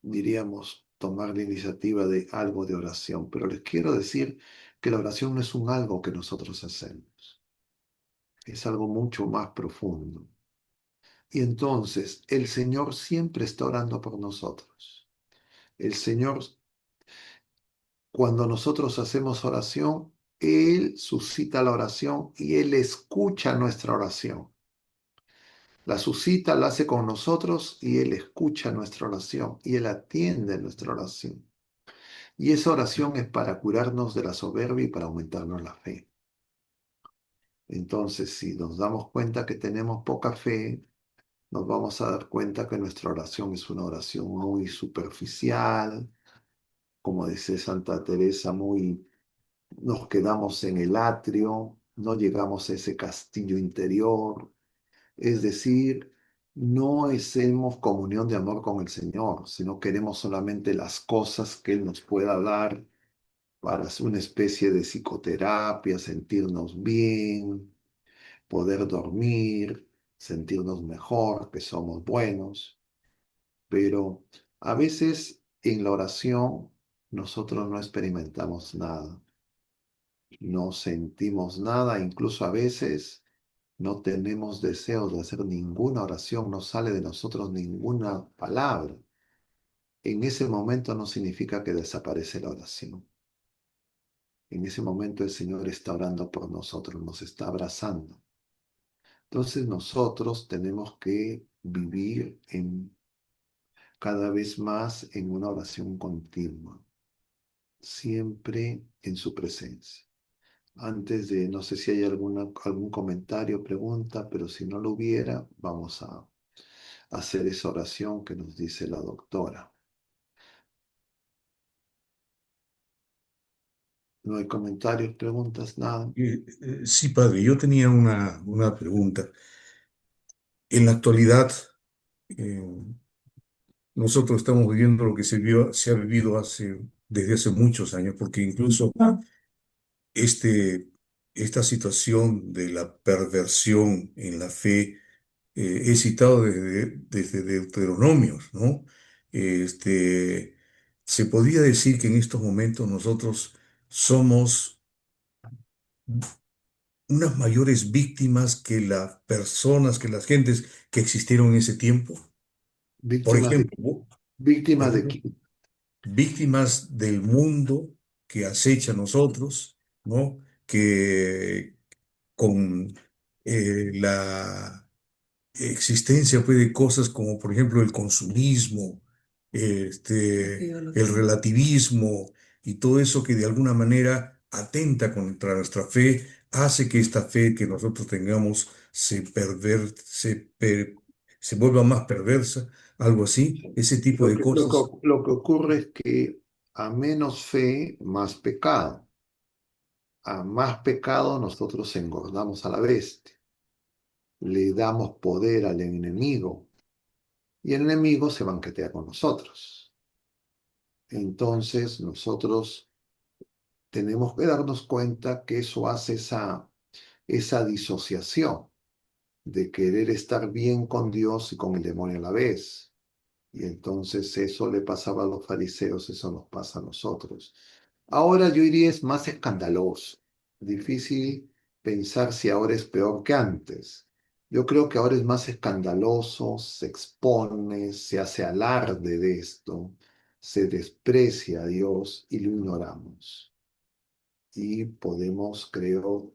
Speaker 2: diríamos, tomar la iniciativa de algo de oración, pero les quiero decir que la oración no es un algo que nosotros hacemos, es algo mucho más profundo. Y entonces el Señor siempre está orando por nosotros. El Señor, cuando nosotros hacemos oración, Él suscita la oración y Él escucha nuestra oración. La suscita, la hace con nosotros y Él escucha nuestra oración y Él atiende nuestra oración. Y esa oración es para curarnos de la soberbia y para aumentarnos la fe. Entonces, si nos damos cuenta que tenemos poca fe, nos vamos a dar cuenta que nuestra oración es una oración muy superficial, como dice Santa Teresa, nos quedamos en el atrio, no llegamos a ese castillo interior, es decir, no hacemos comunión de amor con el Señor, sino queremos solamente las cosas que Él nos pueda dar para hacer una especie de psicoterapia, sentirnos bien, poder dormir, sentirnos mejor, que somos buenos, pero a veces en la oración nosotros no experimentamos nada, no sentimos nada, incluso a veces no tenemos deseos de hacer ninguna oración, no sale de nosotros ninguna palabra. en ese momento no significa que desaparece la oración. En ese momento el Señor está orando por nosotros, nos está abrazando. Entonces nosotros tenemos que vivir cada vez más en una oración continua, siempre en su presencia. Antes de, no sé si hay algún comentario, pregunta, pero si no lo hubiera, vamos a hacer esa oración que nos dice la doctora. No hay comentarios, preguntas, nada.
Speaker 1: Sí, padre, yo tenía una pregunta. En la actualidad, eh, nosotros estamos viviendo lo que se ha vivido desde hace muchos años, porque incluso este, esta situación de la perversión en la fe he citado desde Deuteronomios, ¿no? Este, se podría decir que en estos momentos nosotros somos unas mayores víctimas que las personas, que las gentes que existieron en ese tiempo. Por
Speaker 2: Víctimas de,
Speaker 1: ejemplo,
Speaker 2: víctimas de
Speaker 1: perdón,
Speaker 2: quién?
Speaker 1: víctimas del mundo que acecha a nosotros, ¿no? Que con la existencia pues, de cosas como, por ejemplo, el consumismo, el relativismo y todo eso que de alguna manera atenta contra nuestra fe, hace que esta fe que nosotros tengamos se vuelva más perversa, algo así, ese tipo
Speaker 2: Lo
Speaker 1: de
Speaker 2: que, lo
Speaker 1: cosas.
Speaker 2: que, lo que ocurre es que a menos fe, más pecado. A más pecado nosotros engordamos a la bestia. Le damos poder al enemigo y el enemigo se banquetea con nosotros. Entonces nosotros tenemos que darnos cuenta que eso hace esa disociación de querer estar bien con Dios y con el demonio a la vez. Y entonces eso le pasaba a los fariseos, eso nos pasa a nosotros. Ahora yo diría es más escandaloso. Difícil pensar si ahora es peor que antes. Yo creo que ahora es más escandaloso, se expone, se hace alarde de esto, se desprecia a Dios y lo ignoramos. Y podemos, creo,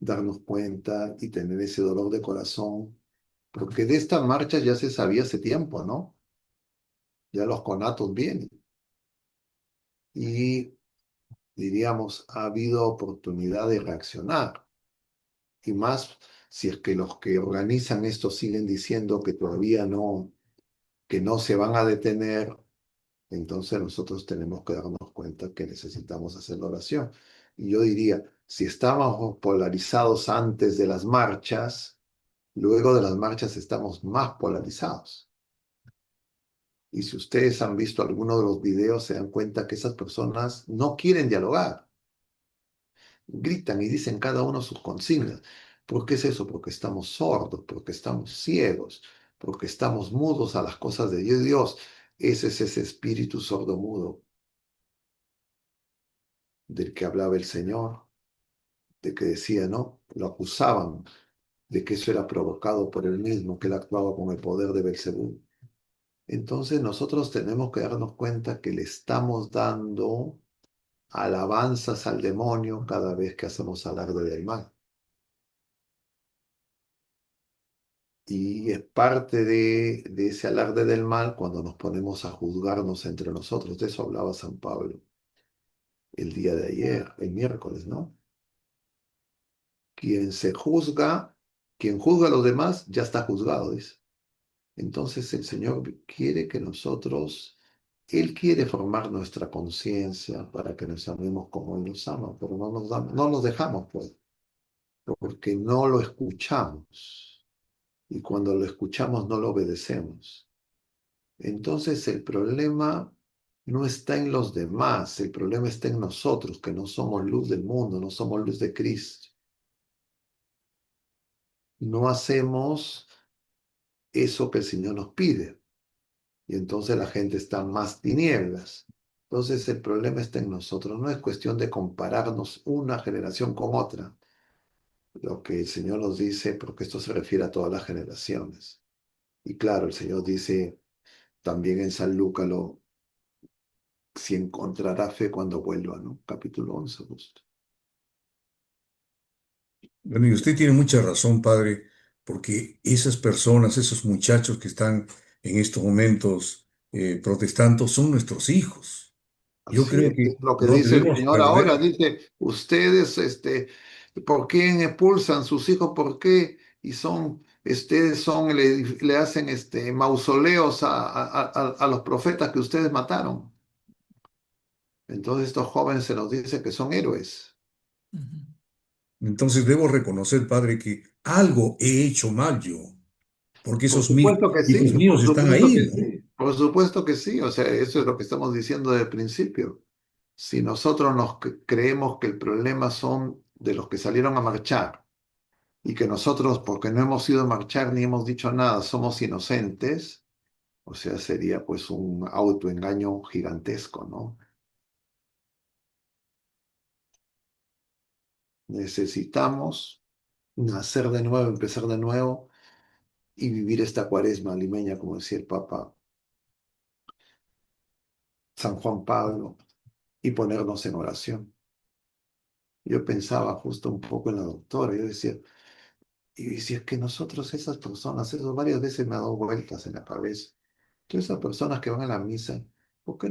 Speaker 2: darnos cuenta y tener ese dolor de corazón, porque de esta marcha ya se sabía hace tiempo, ¿no? Ya los conatos vienen. Y diríamos, ha habido oportunidad de reaccionar. Y más si es que los que organizan esto siguen diciendo que todavía no, que no se van a detener, entonces nosotros tenemos que darnos cuenta que necesitamos hacer la oración. Y yo diría, si estábamos polarizados antes de las marchas, luego de las marchas estamos más polarizados. Y si ustedes han visto alguno de los videos, se dan cuenta que esas personas no quieren dialogar. Gritan y dicen cada uno sus consignas. ¿Por qué es eso? Porque estamos sordos, porque estamos ciegos, porque estamos mudos a las cosas de Dios. Ese es ese espíritu sordo-mudo del que hablaba el Señor, de que decía, ¿no? Lo acusaban de que eso era provocado por él mismo, que él actuaba con el poder de Belcebú. Entonces nosotros tenemos que darnos cuenta que le estamos dando alabanzas al demonio cada vez que hacemos alarde del mal. Y es parte de ese alarde del mal cuando nos ponemos a juzgarnos entre nosotros. De eso hablaba San Pablo el día de ayer, el miércoles, ¿no? Quien se juzga, quien juzga a los demás, ya está juzgado, dice. Entonces el Señor quiere que nosotros, Él quiere formar nuestra conciencia para que nos amemos como Él nos ama, pero no nos dejamos, pues, porque no lo escuchamos. Y cuando lo escuchamos no lo obedecemos. Entonces el problema no está en los demás, el problema está en nosotros, que no somos luz del mundo, no somos luz de Cristo. No hacemos eso que el Señor nos pide. Y entonces la gente está en más tinieblas. Entonces el problema está en nosotros. No es cuestión de compararnos una generación con otra. Lo que el Señor nos dice, porque esto se refiere a todas las generaciones. Y claro, el Señor dice, También en San Lucas si encontrará fe cuando vuelva, ¿no? Capítulo 11 justo.
Speaker 1: Bueno, y usted tiene mucha razón, padre, porque esas personas, esos muchachos que están en estos momentos protestando, son nuestros hijos. Yo
Speaker 2: Así
Speaker 1: creo
Speaker 2: es
Speaker 1: que
Speaker 2: lo que
Speaker 1: no
Speaker 2: dice el
Speaker 1: debemos
Speaker 2: Señor ahora.
Speaker 1: perder.
Speaker 2: Dice, ustedes, ¿por qué expulsan sus hijos? ¿Por qué? Y le hacen mausoleos a los profetas que ustedes mataron. Entonces estos jóvenes se nos dice que son héroes.
Speaker 1: Ujú. Entonces debo reconocer, padre, que algo he hecho mal yo, porque
Speaker 2: Por
Speaker 1: esos
Speaker 2: supuesto que
Speaker 1: hijos
Speaker 2: sí,
Speaker 1: míos
Speaker 2: por
Speaker 1: están
Speaker 2: supuesto
Speaker 1: ahí,
Speaker 2: que
Speaker 1: ¿no?
Speaker 2: sí, por supuesto que sí. O sea, eso es lo que estamos diciendo desde el principio. Si nosotros creemos que el problema son de los que salieron a marchar y que nosotros, porque no hemos ido a marchar ni hemos dicho nada, somos inocentes, o sea, sería pues un autoengaño gigantesco, ¿no? Necesitamos nacer de nuevo, empezar de nuevo y vivir esta cuaresma limeña, como decía el Papa San Juan Pablo, y ponernos en oración. Yo pensaba justo un poco en la doctora, yo decía, y si es que nosotros, esas personas, eso varias veces me ha dado vueltas en la cabeza, todas esas personas que van a la misa, ¿por qué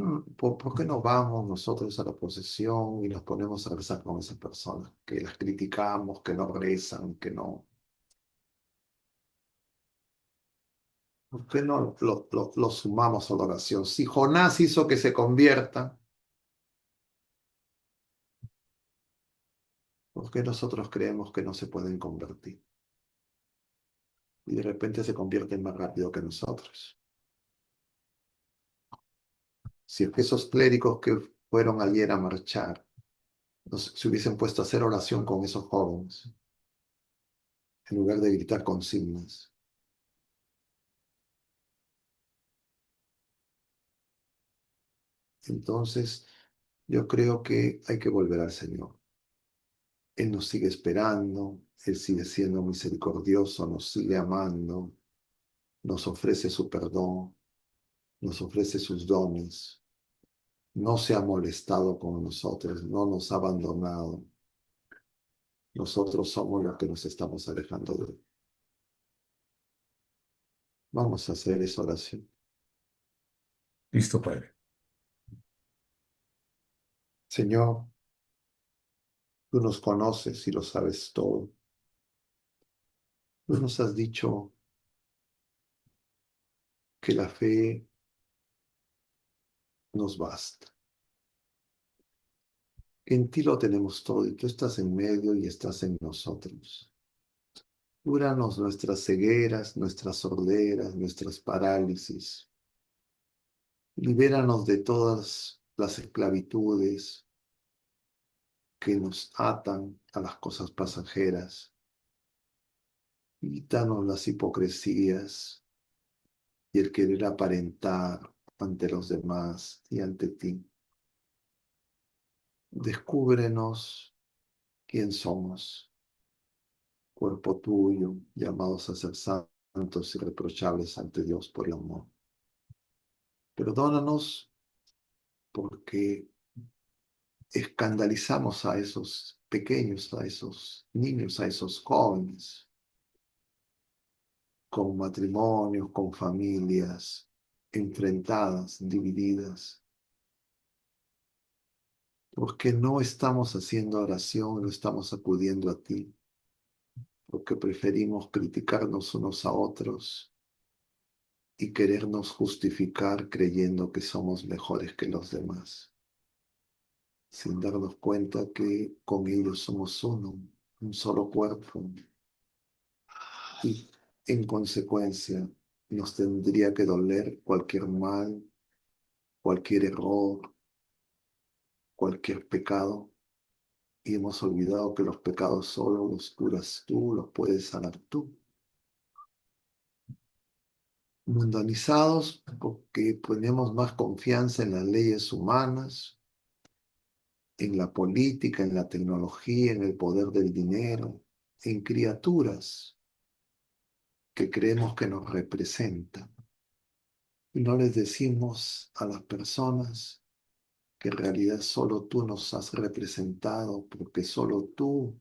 Speaker 2: no vamos nosotros a la procesión y nos ponemos a rezar con esas personas? Que las criticamos, que no rezan, que no. ¿Por qué no lo sumamos a la oración? Si Jonás hizo que se convierta, ¿por qué nosotros creemos que no se pueden convertir? Y de repente se convierten más rápido que nosotros. Si es que esos clérigos que fueron ayer a marchar se hubiesen puesto a hacer oración con esos jóvenes, en lugar de gritar consignas. Entonces, yo creo que hay que volver al Señor. Él nos sigue esperando, Él sigue siendo misericordioso, nos sigue amando, nos ofrece su perdón, nos ofrece sus dones. No se ha molestado con nosotros, no nos ha abandonado. Nosotros somos los que nos estamos alejando de Él. Vamos a hacer esa oración.
Speaker 1: Listo, padre.
Speaker 2: Señor, tú nos conoces y lo sabes todo. Tú nos has dicho que la fe nos basta. En ti lo tenemos todo y tú estás en medio y estás en nosotros. Cúranos nuestras cegueras, nuestras sorderas, nuestras parálisis. Libéranos de todas las esclavitudes que nos atan a las cosas pasajeras. Quítanos las hipocresías y el querer aparentar ante los demás y ante ti. Descúbrenos quién somos, cuerpo tuyo, llamados a ser santos y reprochables ante Dios por el amor. Perdónanos porque escandalizamos a esos pequeños, a esos niños, a esos jóvenes, con matrimonios, con familias enfrentadas, divididas, porque no estamos haciendo oración, no estamos acudiendo a ti, porque preferimos criticarnos unos a otros y querernos justificar creyendo que somos mejores que los demás, sin darnos cuenta que con ellos somos uno, un solo cuerpo, y en consecuencia nos tendría que doler cualquier mal, cualquier error, cualquier pecado, y hemos olvidado que los pecados solo los curas tú, los puedes sanar tú. Mundanizados porque ponemos más confianza en las leyes humanas, en la política, en la tecnología, en el poder del dinero, en criaturas que creemos que nos representan. y no les decimos a las personas que en realidad solo tú nos has representado, porque solo tú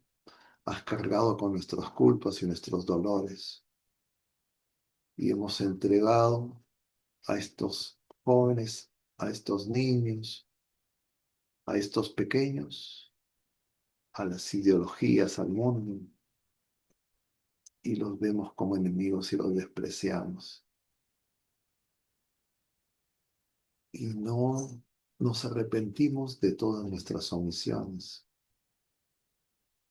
Speaker 2: has cargado con nuestras culpas y nuestros dolores, y hemos entregado a estos jóvenes, a estos niños, a estos pequeños, a las ideologías, al mundo, y los vemos como enemigos y los despreciamos. Y no nos arrepentimos de todas nuestras omisiones,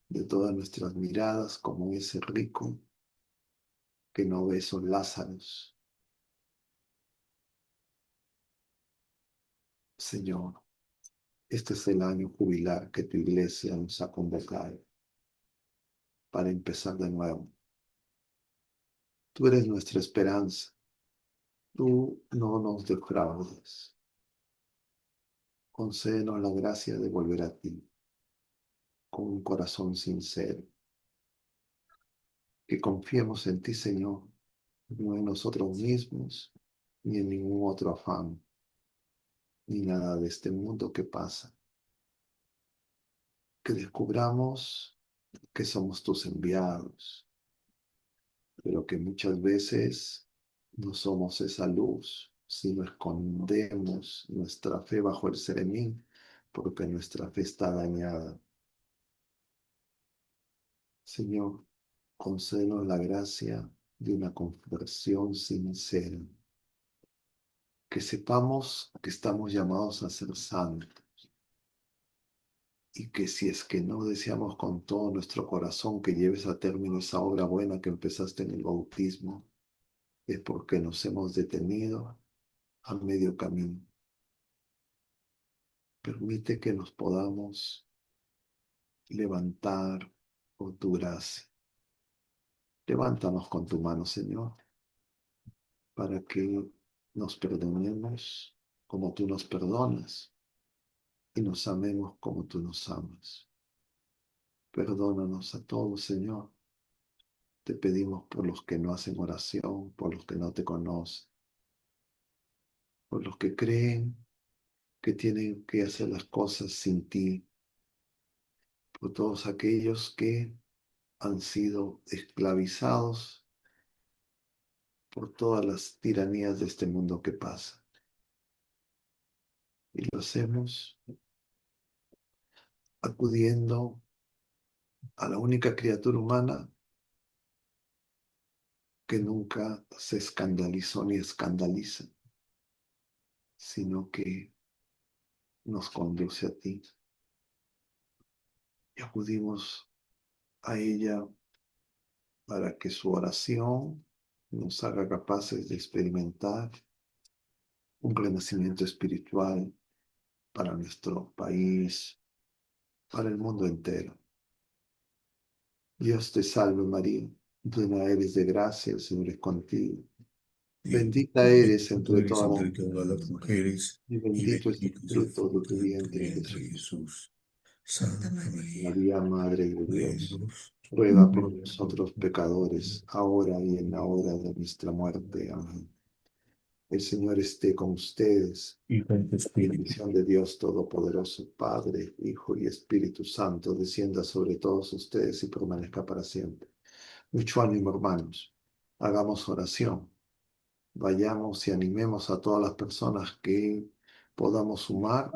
Speaker 2: de todas nuestras miradas, como ese rico que no ve esos Lázaros. Señor, este es el año jubilar que tu iglesia nos ha convocado para empezar de nuevo. Tú eres nuestra esperanza. Tú no nos defraudas. Concédenos la gracia de volver a ti con un corazón sincero. Que confiemos en ti, Señor, no en nosotros mismos, ni en ningún otro afán, ni nada de este mundo que pasa. Que descubramos que somos tus enviados, pero que muchas veces no somos esa luz, sino escondemos nuestra fe bajo el seremín, porque nuestra fe está dañada. Señor, concédenos la gracia de una conversión sincera, que sepamos que estamos llamados a ser santos y que si es que no deseamos con todo nuestro corazón que lleves a término esa obra buena que empezaste en el bautismo, es porque nos hemos detenido a medio camino. Permite que nos podamos levantar por tu gracia. Levántanos con tu mano, Señor, para que nos perdonemos como tú nos perdonas y nos amemos como tú nos amas. Perdónanos a todos, Señor. Te pedimos por los que no hacen oración, por los que no te conocen, por los que creen que tienen que hacer las cosas sin ti, por todos aquellos que han sido esclavizados por todas las tiranías de este mundo que pasa. Y lo hacemos acudiendo a la única criatura humana que nunca se escandalizó ni escandaliza, sino que nos conduce a ti. Y acudimos a ella para que su oración nos haga capaces de experimentar un renacimiento espiritual para nuestro país, para el mundo entero. Dios te salve María, llena eres de gracia, el Señor es contigo.
Speaker 1: Y
Speaker 2: Bendita eres
Speaker 1: bendita tú
Speaker 2: entre
Speaker 1: eres
Speaker 2: todas
Speaker 1: entre
Speaker 2: las
Speaker 1: todas las mujeres,
Speaker 2: y
Speaker 1: y
Speaker 2: bendito es el
Speaker 1: bendito es el
Speaker 2: fruto de
Speaker 1: fruto
Speaker 2: tu
Speaker 1: de tu
Speaker 2: vientre,
Speaker 1: vientre,
Speaker 2: Jesús.
Speaker 1: Jesús. Santa María,
Speaker 2: María, Madre de
Speaker 1: Madre de
Speaker 2: Dios,
Speaker 1: Dios,
Speaker 2: ruega por
Speaker 1: ruega por
Speaker 2: nosotros
Speaker 1: nosotros.
Speaker 2: pecadores, ahora y en la hora de nuestra muerte. Amén. El Señor esté con ustedes.
Speaker 1: Y con tu
Speaker 2: La
Speaker 1: espíritu.
Speaker 2: bendición de Dios Todopoderoso, Padre, Hijo y Espíritu Santo, descienda sobre todos ustedes y permanezca para siempre. Mucho ánimo, hermanos. Hagamos oración. Vayamos y animemos a todas las personas que podamos sumar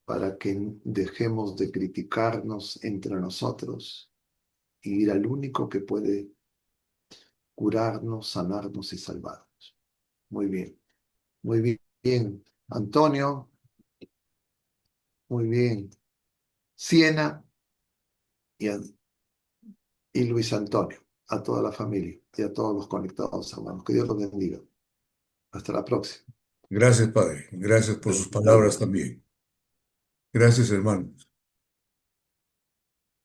Speaker 2: para que dejemos de criticarnos entre nosotros y ir al único que puede curarnos, sanarnos y salvarnos. Muy bien, muy bien. Bien. Antonio, muy bien. Siena y, y Luis Antonio, a toda la familia y a todos los conectados, hermanos. Que Dios los bendiga. Hasta la próxima.
Speaker 1: Gracias, Padre. Gracias por sus palabras también. Gracias, hermanos.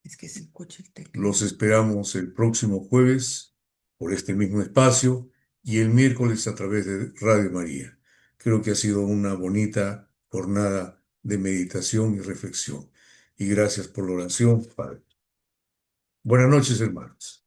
Speaker 4: Es que se escucha el teclado.
Speaker 1: Los esperamos el próximo jueves por este mismo espacio y el miércoles a través de Radio María. Creo que ha sido una bonita jornada de meditación y reflexión. Y gracias por la oración, Padre. Buenas noches, hermanos.